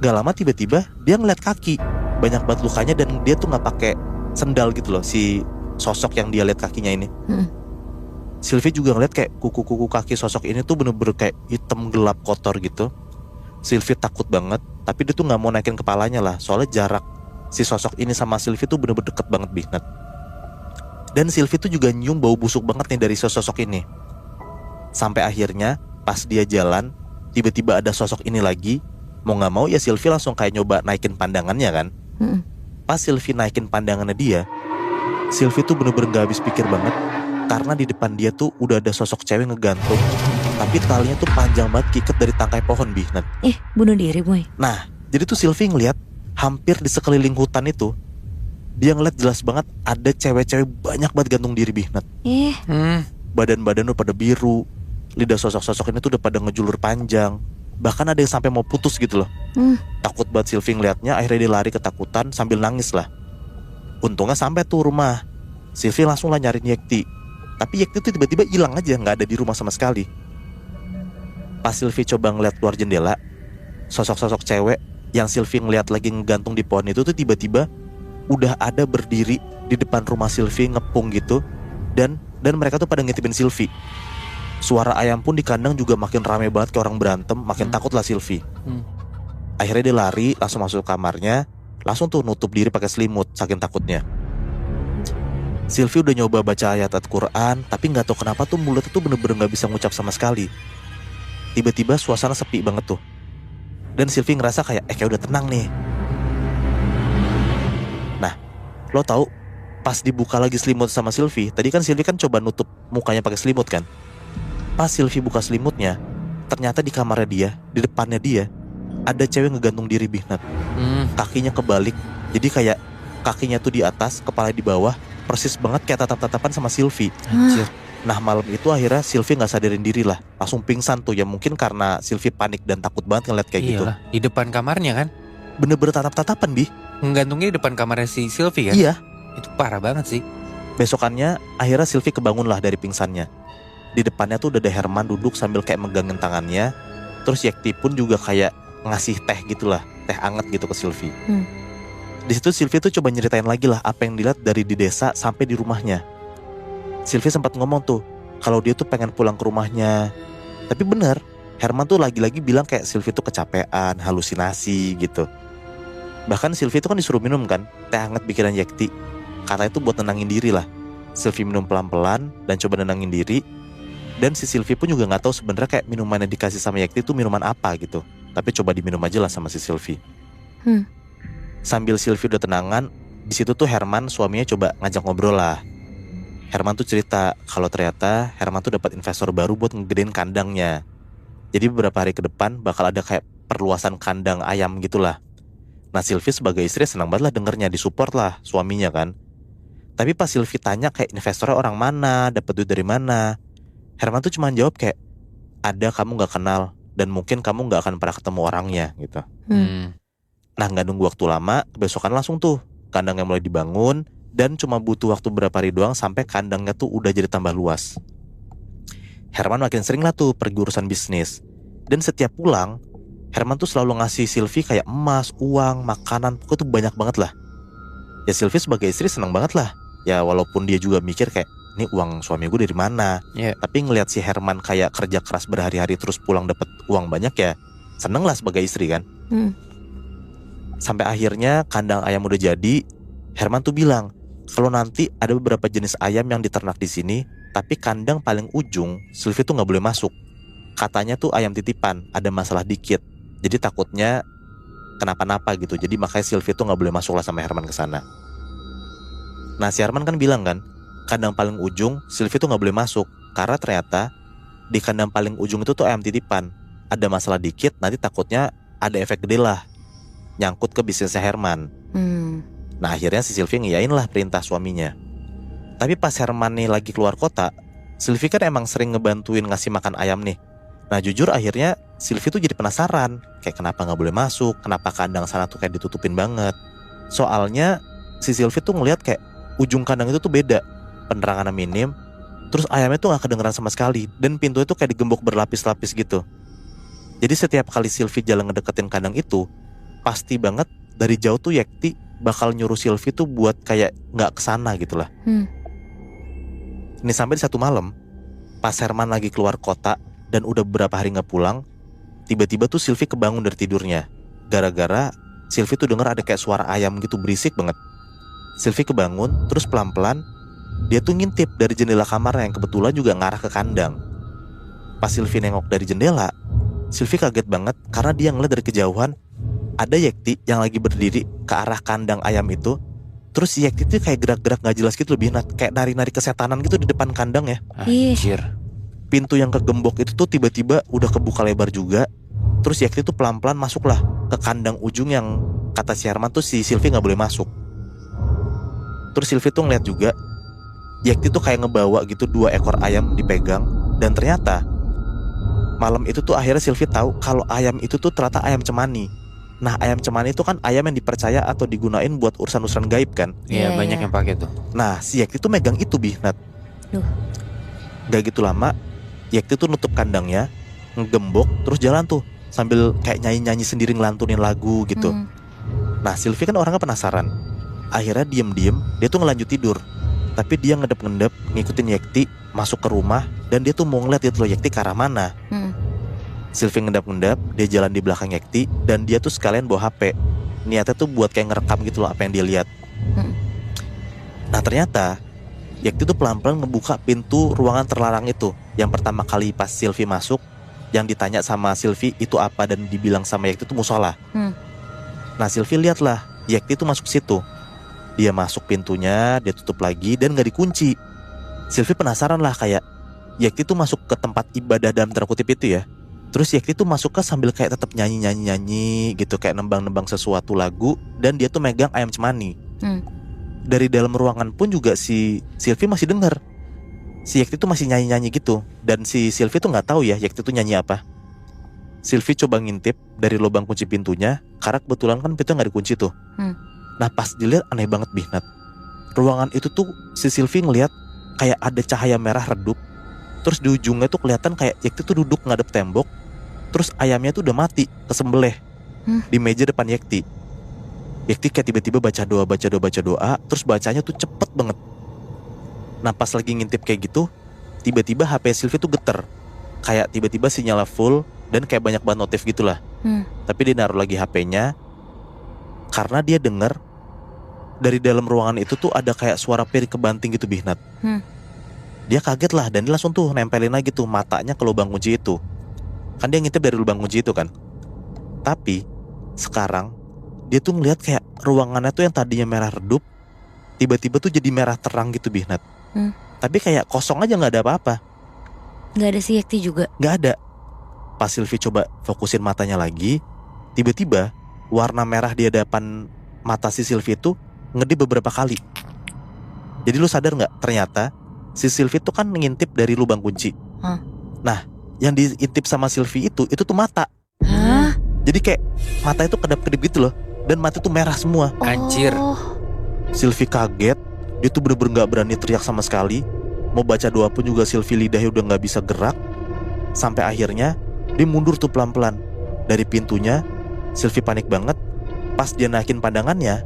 Gak lama tiba-tiba dia ngeliat kaki, banyak banget lukanya dan dia tuh nggak pakai sendal gitu loh, si sosok yang dia lihat kakinya ini. Sylvie juga ngeliat kayak kuku-kuku kaki sosok ini tuh bener-bener kayak hitam gelap kotor gitu. Sylvie takut banget, tapi dia tuh nggak mau naikin kepalanya lah, soalnya jarak si sosok ini sama Sylvie tuh bener-bener deket banget Bihnat. Dan Sylvie tuh juga nyium bau busuk banget nih dari sosok ini. Sampai akhirnya pas dia jalan, tiba-tiba ada sosok ini lagi. Mau gak mau ya Sylvie langsung kayak nyoba naikin pandangannya kan. Pas Sylvie naikin pandangannya dia, Sylvie tuh bener-bener gak habis pikir banget. Karena di depan dia tuh udah ada sosok cewek ngegantung, tapi talinya tuh panjang banget kiket dari tangkai pohon Bihnat. Bunuh diri boy. Nah, jadi tuh Sylvie ngeliat hampir di sekeliling hutan itu, dia ngeliat jelas banget ada cewek-cewek banyak banget gantung diri Bihnat. Badan-badan udah pada biru, lidah sosok-sosok ini tuh udah pada ngejulur panjang. Bahkan ada yang sampai mau putus gitu loh. Takut banget Sylvie ngeliatnya, akhirnya dia lari ketakutan sambil nangis lah. Untungnya sampai tuh rumah, Sylvie langsung lah nyariin Yekti. Tapi Yekti tuh tiba-tiba hilang aja, gak ada di rumah sama sekali. Pas Sylvie coba ngeliat keluar jendela, sosok-sosok cewek yang Sylvie ngeliat lagi ngegantung di pohon itu tuh tiba-tiba udah ada berdiri di depan rumah Sylvie ngepung gitu. Dan mereka tuh pada ngintipin Sylvie. Suara ayam pun di kandang juga makin rame banget kayak orang berantem. Makin takut lah Sylvie. Akhirnya dia lari langsung masuk ke kamarnya, langsung tuh nutup diri pakai selimut saking takutnya. Sylvie udah nyoba baca ayat Al-Quran, tapi gak tahu kenapa tuh mulutnya tuh bener-bener gak bisa ngucap sama sekali. Tiba-tiba suasana sepi banget tuh. Dan Sylvie ngerasa kayak udah tenang nih. Nah, lo tahu pas dibuka lagi selimut sama Sylvie, tadi kan Sylvie kan coba nutup mukanya pakai selimut kan. Pas Sylvie buka selimutnya, ternyata di kamarnya dia, di depannya dia, ada cewek ngegantung diri Bihnat. Kakinya kebalik, jadi kayak kakinya tuh di atas, kepala di bawah, persis banget kayak tatap-tatapan sama Sylvie. Nah malam itu akhirnya Sylvie gak sadarin diri lah, langsung pingsan tuh. Ya mungkin karena Sylvie panik dan takut banget ngeliat kayak gitu. Di depan kamarnya kan? Bener-bener tatap-tatapan Bi. Menggantungnya di depan kamarnya si Sylvie kan? Iya. Itu parah banget sih. Besokannya akhirnya Sylvie kebangun lah dari pingsannya. Di depannya tuh udah ada Herman duduk sambil kayak megangin tangannya. Terus Yekti pun juga kayak ngasih teh gitulah, teh anget gitu ke Sylvie. Di situ Sylvie tuh coba nyeritain lagi lah apa yang dilihat dari di desa sampai di rumahnya. Sylvie sempat ngomong tuh kalau dia tuh pengen pulang ke rumahnya. Tapi bener, Herman tuh lagi-lagi bilang kayak Sylvie tuh kecapean, halusinasi gitu. Bahkan Sylvie tuh kan disuruh minum kan teh hangat bikinan Yekti. Katanya itu buat nenangin diri lah. Sylvie minum pelan-pelan dan coba nenangin diri. Dan si Sylvie pun juga gak tahu sebenarnya kayak minuman yang dikasih sama Yekti itu minuman apa gitu. Tapi coba diminum aja lah sama si Sylvie. Sambil Sylvie udah tenangan, di situ tuh Herman suaminya coba ngajak ngobrol lah. Herman tuh cerita kalau ternyata Herman tuh dapat investor baru buat ngegedein kandangnya. Jadi beberapa hari ke depan bakal ada kayak perluasan kandang ayam gitulah. Nah Sylvie sebagai istri senang banget lah dengernya, disupport lah suaminya kan. Tapi pas Sylvie tanya kayak investornya orang mana, dapat duit dari mana, Herman tuh cuma jawab kayak ada, kamu gak kenal, dan mungkin kamu gak akan pernah ketemu orangnya gitu. Nah gak nunggu waktu lama, besokan langsung tuh kandangnya mulai dibangun. Dan cuma butuh waktu berapa hari doang sampai kandangnya tuh udah jadi tambah luas. Herman makin sering lah tuh pergi urusan bisnis. Dan setiap pulang, Herman tuh selalu ngasih Sylvie kayak emas, uang, makanan, pokoknya tuh banyak banget lah. Ya Sylvie sebagai istri senang banget lah. Ya walaupun dia juga mikir kayak ini uang suami gue dari mana. Tapi ngelihat si Herman kayak kerja keras berhari-hari terus pulang dapat uang banyak ya seneng lah sebagai istri kan. Sampai akhirnya kandang ayam udah jadi. Herman tuh bilang kalau nanti ada beberapa jenis ayam yang diternak di sini, tapi kandang paling ujung Sylvie tuh nggak boleh masuk. Katanya tuh ayam titipan, ada masalah dikit. Jadi takutnya kenapa-napa gitu. Jadi makanya Sylvie tuh nggak boleh masuk lah sama Herman ke sana. Nah si Herman kan bilang kan, kandang paling ujung Sylvie tuh nggak boleh masuk karena ternyata di kandang paling ujung itu tuh ayam titipan. Ada masalah dikit, nanti takutnya ada efek gede lah, nyangkut ke bisnisnya Herman. Nah akhirnya si Sylvie ngiyain lah perintah suaminya. Tapi pas Herman nih lagi keluar kota, Sylvie kan emang sering ngebantuin ngasih makan ayam nih. Nah jujur akhirnya Sylvie tuh jadi penasaran, kayak kenapa gak boleh masuk, kenapa kandang sana tuh kayak ditutupin banget. Soalnya si Sylvie tuh ngeliat kayak ujung kandang itu tuh beda, penerangannya minim, terus ayamnya tuh gak kedengeran sama sekali. Dan pintunya tuh kayak digembok berlapis-lapis gitu. Jadi setiap kali Sylvie jalan ngedeketin kandang itu, pasti banget dari jauh tuh Yekti bakal nyuruh Sylvie tuh buat kayak gak kesana gitu lah. Ini sampai di satu malam, pas Herman lagi keluar kota dan udah beberapa hari gak pulang, tiba-tiba tuh Sylvie kebangun dari tidurnya. Gara-gara Sylvie tuh denger ada kayak suara ayam gitu berisik banget. Sylvie kebangun, terus pelan-pelan dia tuh ngintip dari jendela kamarnya yang kebetulan juga ngarah ke kandang. Pas Sylvie nengok dari jendela, Sylvie kaget banget karena dia ngeliat dari kejauhan ada Yekti yang lagi berdiri ke arah kandang ayam itu. Terus si Yekti tuh kayak gerak-gerak gak jelas gitu, lebih kayak nari-nari kesetanan gitu di depan kandang ya. Anjir. Pintu yang kegembok itu tuh tiba-tiba udah kebuka lebar juga. Terus Yekti tuh pelan-pelan masuklah ke kandang ujung yang kata si Herman tuh si Sylvie gak boleh masuk. Terus Sylvie tuh ngeliat juga Yekti tuh kayak ngebawa gitu 2 ekor ayam dipegang. Dan ternyata malam itu tuh akhirnya Sylvie tahu kalau ayam itu tuh ternyata ayam cemani. Nah ayam cemani itu kan ayam yang dipercaya atau digunain buat urusan-urusan gaib kan. Iya, banyak yang pakai tuh. Nah si Yekti tuh megang itu Nat. Gak gitu lama Yekti tuh nutup kandangnya, ngegembok, terus jalan tuh sambil kayak nyanyi-nyanyi sendiri ngelantunin lagu gitu. Nah Sylvie kan orangnya penasaran. Akhirnya diem-diem dia tuh ngelanjut tidur. Tapi dia ngedep-ngedep ngikutin Yekti masuk ke rumah. Dan dia tuh mau ngeliat gitu loh Yekti ke arah mana. Sylvie ngedap-ngedap, dia jalan di belakang Yekti. Dan dia tuh sekalian bawa HP. Niatnya tuh buat kayak ngerekam gitu loh apa yang dia lihat. Nah ternyata Yekti tuh pelan-pelan ngebuka pintu ruangan terlarang itu. Yang pertama kali pas Sylvie masuk, yang ditanya sama Sylvie itu apa dan dibilang sama Yekti tuh musola. Nah Sylvie lihatlah Yekti tuh masuk situ. Dia masuk pintunya, dia tutup lagi dan gak dikunci. Sylvie penasaran lah kayak Yekti tuh masuk ke tempat ibadah dalam tanda kutip itu ya. Terus Yekti tuh masuk ke sambil kayak tetap nyanyi gitu, kayak nembang-nembang sesuatu lagu. Dan dia tuh megang ayam cemani. Dari dalam ruangan pun juga si Sylvie masih denger si Yekti tuh masih nyanyi-nyanyi gitu. Dan si Sylvie tuh gak tahu ya Yekti tuh nyanyi apa. Sylvie coba ngintip dari lubang kunci pintunya, karena kebetulan kan pintunya gak dikunci tuh. Nah pas dilihat aneh banget Nat. Ruangan itu tuh si Sylvie ngeliat kayak ada cahaya merah redup. Terus di ujungnya tuh kelihatan kayak Yekti tuh duduk ngadep tembok. Terus ayamnya tuh udah mati, kesembelih di meja depan Yekti. Yekti kayak tiba-tiba baca doa. Terus bacanya tuh cepet banget. Nah pas lagi ngintip kayak gitu, tiba-tiba HP Sylvie tuh geter. Kayak tiba-tiba sinyalnya full dan kayak banyak banget notif gitulah. Tapi dia naruh lagi HP-nya karena dia denger dari dalam ruangan itu tuh ada kayak suara piring kebanting gitu Nat. Dia kaget lah dan dia langsung tuh nempelin lagi tuh matanya ke lubang kunci itu. Kan dia ngintip dari lubang kunci itu kan. Tapi sekarang dia tuh ngeliat kayak ruangannya tuh yang tadinya merah redup tiba-tiba tuh jadi merah terang gitu Nat. Tapi kayak kosong aja gak ada apa-apa. Gak ada si Yekti juga? Gak ada. Pas Sylvie coba fokusin matanya lagi, tiba-tiba warna merah di hadapan mata si Sylvie itu ngedip beberapa kali. Jadi lu sadar gak? Ternyata si Sylvie tuh kan ngintip dari lubang kunci. Nah yang diintip sama Sylvie itu tuh mata. Jadi kayak mata itu kedap-kedip gitu loh. Dan mata itu merah semua. Anjir. Sylvie kaget. Dia tuh bener-bener gak berani teriak sama sekali. Mau baca doa pun juga Sylvie lidahnya udah gak bisa gerak. Sampai akhirnya dia mundur tuh pelan-pelan dari pintunya. Sylvie panik banget. Pas dia naikin pandangannya,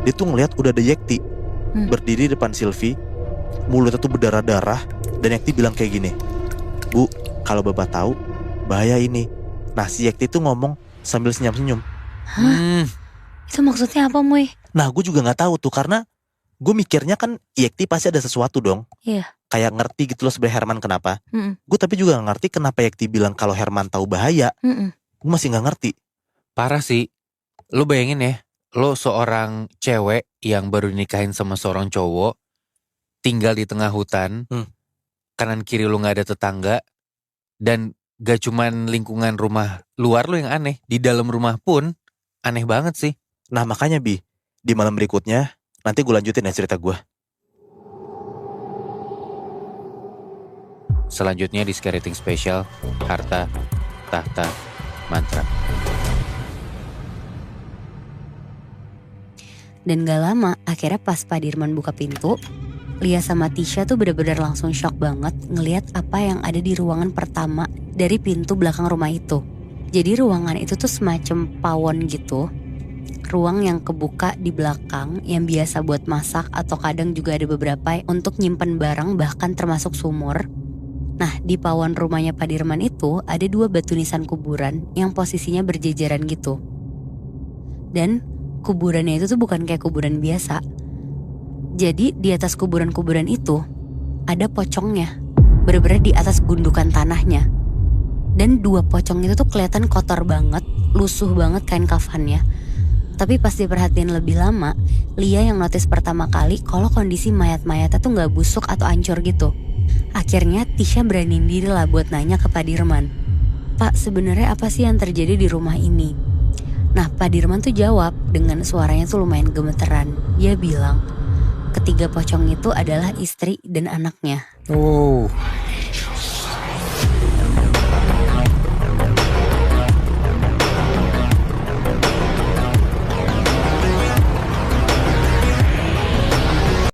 dia tuh ngeliat udah ada Yekti berdiri depan Sylvie. Mulutnya tuh berdarah-darah. Dan Yekti bilang kayak gini, "Bu, kalau Bapak tahu bahaya ini." Nah si Yekti tuh ngomong sambil senyum-senyum. Itu maksudnya apa Moy? Nah gue juga gak tahu tuh, karena gue mikirnya kan Yekti pasti ada sesuatu dong. Iya. Kayak ngerti gitu loh sebenarnya Herman kenapa. Gue tapi juga gak ngerti kenapa Yekti bilang kalau Herman tahu bahaya. Gue masih gak ngerti. Parah sih. Lo bayangin ya, lo seorang cewek yang baru nikahin sama seorang cowok, tinggal di tengah hutan, kanan kiri lo gak ada tetangga, dan gak cuman lingkungan rumah luar lo yang aneh, di dalam rumah pun aneh banget sih. Nah makanya Bi, di malam berikutnya nanti gue lanjutin ya cerita gue. Selanjutnya di Scary Things Special, Harta, Tahta, Mantra. Dan gak lama akhirnya pas Pak Dirman buka pintu, Lia sama Tisha tuh bener-bener langsung shock banget ngelihat apa yang ada di ruangan pertama dari pintu belakang rumah itu. Jadi ruangan itu tuh semacam pawon gitu ruang yang kebuka di belakang yang biasa buat masak atau kadang juga ada beberapa untuk nyimpen barang bahkan termasuk sumur. Nah, di pawon rumahnya Pak Dirman itu ada 2 batu nisan kuburan yang posisinya berjejeran gitu. Dan kuburannya itu tuh bukan kayak kuburan biasa. Jadi di atas kuburan-kuburan itu ada pocongnya, bener-bener di atas gundukan tanahnya. Dan 2 pocong itu tuh kelihatan kotor banget, lusuh banget kain kafannya. Tapi pas diperhatiin lebih lama, Lia yang notice pertama kali kalau kondisi mayat-mayatnya tuh gak busuk atau hancur gitu. Akhirnya Tisha beraniin diri lah buat nanya ke Pak Dirman. Pak, sebenarnya apa sih yang terjadi di rumah ini? Nah, Pak Dirman tuh jawab dengan suaranya tuh lumayan gemeteran. Dia bilang, ketiga pocong itu adalah istri dan anaknya. Oh,